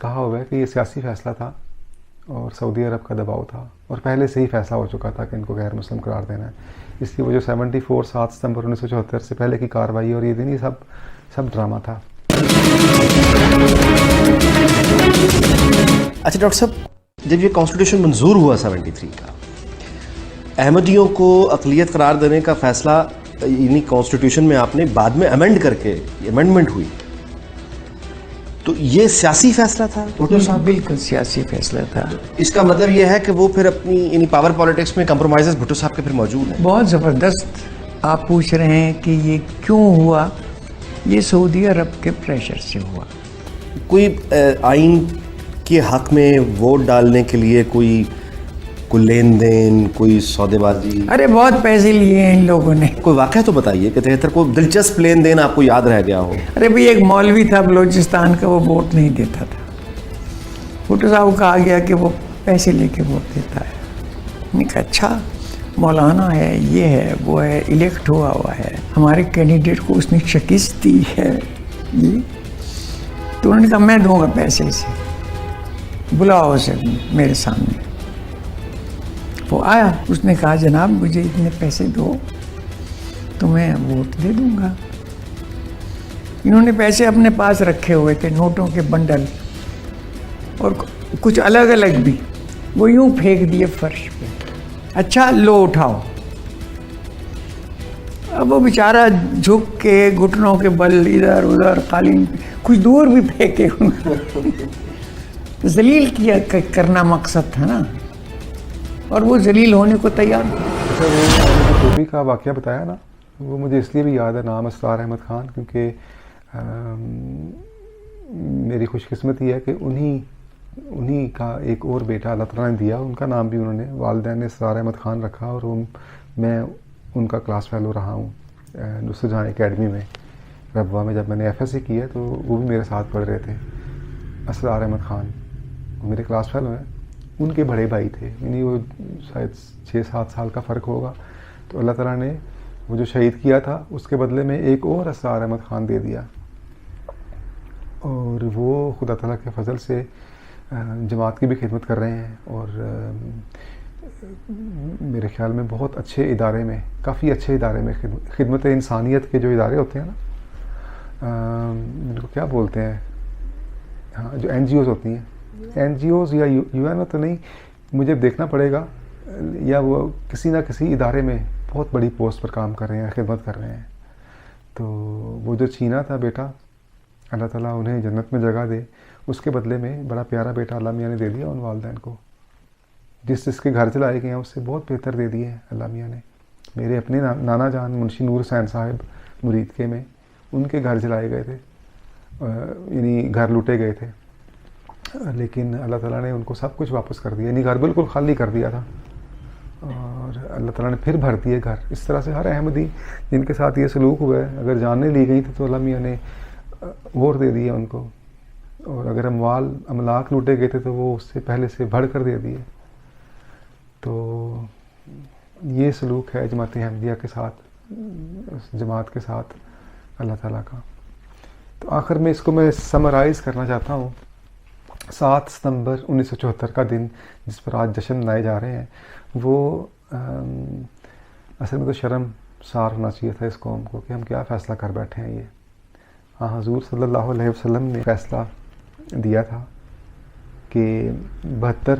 کہا ہوا ہے کہ یہ سیاسی فیصلہ تھا اور سعودی عرب کا دباؤ تھا, اور پہلے سے ہی فیصلہ ہو چکا تھا کہ ان کو غیر مسلم قرار دینا ہے. اس لیے وہ جو 7 ستمبر 1974 سے پہلے کی کارروائی اور یہ دن, یہ سب ڈرامہ تھا. اچھا ڈاکٹر صاحب, جب یہ کانسٹیٹیوشن منظور ہوا 73 کا, احمدیوں کو اقلیت قرار دینے کا فیصلہ یعنی کانسٹیٹیوشن میں آپ نے بعد میں امینڈ کر کے امینڈمنٹ ہوئی, تو یہ سیاسی فیصلہ تھا؟ بالکل سیاسی فیصلہ تھا. اس کا مطلب یہ ہے کہ وہ پھر اپنی یعنی پاور پالیٹکس میں کمپرومائزز بھٹو صاحب کے پھر موجود ہیں. بہت زبردست. آپ پوچھ رہے ہیں کہ یہ کیوں ہوا, یہ سعودی عرب کے پریشر سے ہوا. کوئی آئین کے حق میں ووٹ ڈالنے کے لیے کوئی لین دین, کوئی سودے بازی؟ ارے بہت پیسے لیے ہیں ان لوگوں نے. کوئی واقعہ تو بتائیے کہ 73 کو دلچسپ لین دین آپ کو یاد رہ گیا ہو. ارے بھائی, ایک مولوی تھا بلوچستان کا, وہ ووٹ نہیں دیتا تھا. بھٹو صاحب کو کہا گیا کہ وہ پیسے لے کے ووٹ دیتا ہے. میں نے کہا اچھا, مولانا ہے, یہ ہے, وہ ہے, الیکٹ ہوا ہے, ہمارے کینڈیڈیٹ کو اس نے شکست دی ہے. جی, تو انہوں نے کہا میں دوں گا پیسے سے, بلاؤ اسے میرے سامنے. وہ آیا, اس نے کہا جناب مجھے اتنے پیسے دو تو میں ووٹ دے دوں گا. انہوں نے پیسے اپنے پاس رکھے ہوئے تھے, نوٹوں کے بنڈل اور کچھ الگ الگ بھی, وہ یوں پھینک دیے فرش پہ. اچھا لو اٹھاؤ. اب وہ بیچارہ جھک کے گھٹنوں کے بل ادھر ادھر قالین کچھ دور بھی پھینکے. ذلیل کیا کرنا مقصد تھا نا, اور وہ ذلیل ہونے کو تیار تھا. اچھا, وہ ٹوپی کا واقعہ بتایا نا, وہ مجھے اس لیے بھی یاد ہے, نام اسرار احمد خان, کیونکہ میری خوش قسمتی ہے کہ انہی کا ایک اور بیٹا اللہ تعالیٰ نے دیا, ان کا نام بھی انہوں نے, والدین نے اسرار احمد خان رکھا, اور میں ان کا کلاس فیلو رہا ہوں نصرت جہاں اکیڈمی میں. ربوہ میں جب میں نے FSC کیا تو وہ بھی میرے ساتھ پڑھ رہے تھے. اسرار احمد خان وہ میرے کلاس فیلو ہیں, ان کے بڑے بھائی تھے, یعنی وہ شاید 6-7 سال کا فرق ہوگا. تو اللہ تعالیٰ نے وہ جو شہید کیا تھا اس کے بدلے میں ایک اور اسرار احمد خان دے دیا, اور وہ خدا تعالیٰ کے فضل سے جماعت کی بھی خدمت کر رہے ہیں, اور میرے خیال میں بہت اچھے ادارے میں, کافی اچھے ادارے میں خدمت انسانیت کے جو ادارے ہوتے ہیں نا, ان کو کیا بولتے ہیں, ہاں جو NGOs ہوتی ہیں, NGOs یا UN تو نہیں, مجھے دیکھنا پڑے گا, یا وہ کسی نہ کسی ادارے میں بہت بڑی پوسٹ پر کام کر رہے ہیں, خدمت کر رہے ہیں. تو وہ جو چھینا تھا بیٹا, اللہ تعالیٰ انہیں جنت میں جگہ دے, اس کے بدلے میں بڑا پیارا بیٹا اللہ میاں نے دے دیا ان والدین کو. جس کے گھر چلائے گئے ہیں اس سے بہت بہتر دے دیے ہیں اللہ میاں نے. میرے اپنے نانا جان منشی نور حسین صاحب مرید کے میں, ان کے گھر جلائے گئے تھے, یعنی گھر لوٹے گئے تھے, لیکن اللہ تعالیٰ نے ان کو سب کچھ واپس کر دیا, یعنی گھر بالکل خالی کر دیا تھا, اور اللہ تعالیٰ نے پھر بھر دیے گھر. اس طرح سے ہر احمدی جن کے ساتھ یہ سلوک ہوا ہے, اگر جانیں لی گئی تھی تو اللہ میاں نے اور دے دیا ان کو, اور اگر املاک لوٹے گئے تھے تو وہ اس سے پہلے سے بڑھ کر دے دیے. تو یہ سلوک ہے جماعت احمدیہ کے ساتھ, جماعت کے ساتھ اللہ تعالیٰ کا. تو آخر میں اس کو میں سمرائز کرنا چاہتا ہوں. 7 ستمبر 1974 کا دن جس پر آج جشن منائے جا رہے ہیں, وہ اصل میں تو شرم سار ہونا چاہیے تھا اس قوم کو کہ ہم کیا فیصلہ کر بیٹھے ہیں. یہ ہاں حضور صلی اللہ علیہ وسلم نے فیصلہ دیا تھا کہ 72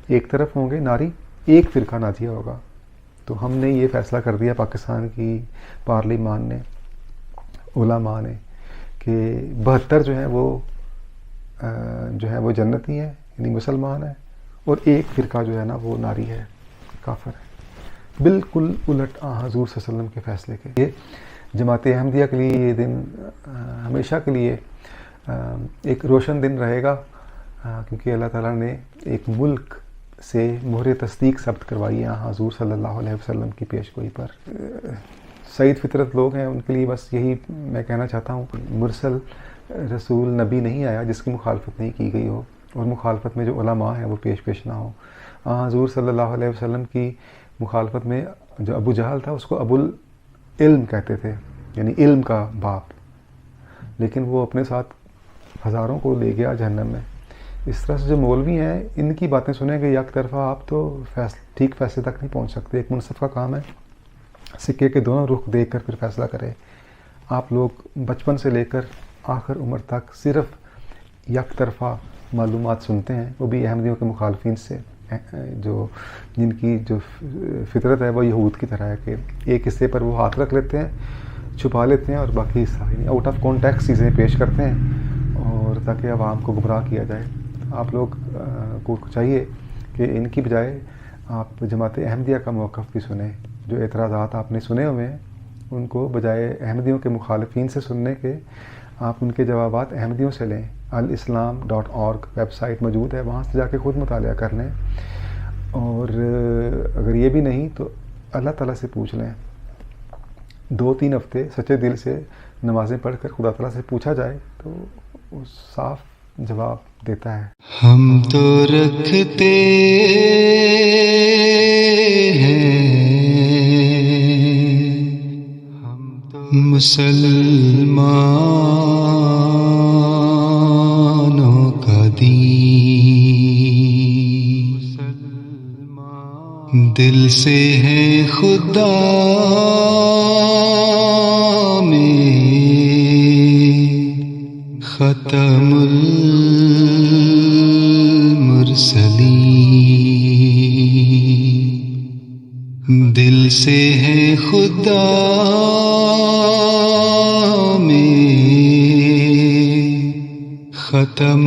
ایک طرف ہوں گے ناری, ایک فرقہ ناجیہ ہوگا. تو ہم نے یہ فیصلہ کر دیا پاکستان کی پارلیمان نے, علماء نے, کہ 72 جو ہے وہ جنتی ہیں, یعنی مسلمان ہیں, اور ایک فرقہ جو ہے نا وہ ناری ہے, کافر ہے. بالکل الٹ حضور صلی اللہ علیہ وسلم کے فیصلے کے. یہ جماعت احمدیہ کے لیے یہ دن ہمیشہ کے لیے ایک روشن دن رہے گا, کیونکہ اللہ تعالیٰ نے ایک ملک سے مہر تصدیق ثبت کروائی ہے حضور صلی اللہ علیہ وسلم کی پیش گوئی پر. سعید فطرت لوگ ہیں, ان کے لیے بس یہی میں کہنا چاہتا ہوں, مرسل رسول نبی نہیں آیا جس کی مخالفت نہیں کی گئی ہو, اور مخالفت میں جو علماء ہیں وہ پیش نہ ہوں. حضور صلی اللہ علیہ وسلم کی مخالفت میں جو ابو جہل تھا اس کو ابو العلم کہتے تھے, یعنی علم کا باپ, لیکن وہ اپنے ساتھ ہزاروں کو لے گیا جہنم میں. اس طرح سے جو مولوی ہیں ان کی باتیں سنیں گے یک طرفہ, آپ تو ٹھیک فیصلے تک نہیں پہنچ سکتے. ایک منصف کا کام ہے سکے کے دونوں رخ دیکھ کر پھر فیصلہ کرے. آپ لوگ بچپن سے لے کر آخر عمر تک صرف یک طرفہ معلومات سنتے ہیں, وہ بھی احمدیوں کے مخالفین سے, جن کی جو فطرت ہے وہ یہود کی طرح ہے کہ ایک حصے پر وہ ہاتھ رکھ لیتے ہیں, چھپا لیتے ہیں, اور باقی حصہ آؤٹ آف کانٹیکس چیزیں پیش کرتے ہیں, اور تاکہ عوام کو گمراہ کیا جائے. آپ لوگ کو چاہیے کہ ان کی بجائے آپ جماعت احمدیہ کا موقف بھی سنیں. جو اعتراضات آپ نے سنے ہوئے ہیں ان کو بجائے احمدیوں کے مخالفین سے سننے کے, آپ ان کے جوابات احمدیوں سے لیں. alislam.org ویب سائٹ موجود ہے, وہاں سے جا کے خود مطالعہ کر لیں. اور اگر یہ بھی نہیں تو اللہ تعالیٰ سے پوچھ لیں. 2-3 ہفتے سچے دل سے نمازیں پڑھ کر خدا تعالیٰ سے پوچھا جائے تو وہ صاف جواب دیتا ہے. ہم تو رکھتے ہیں مسلمانوں کا دین, دل سے ہے خدا میں ختم المرسلین, دل سے ہے خدا میں ختم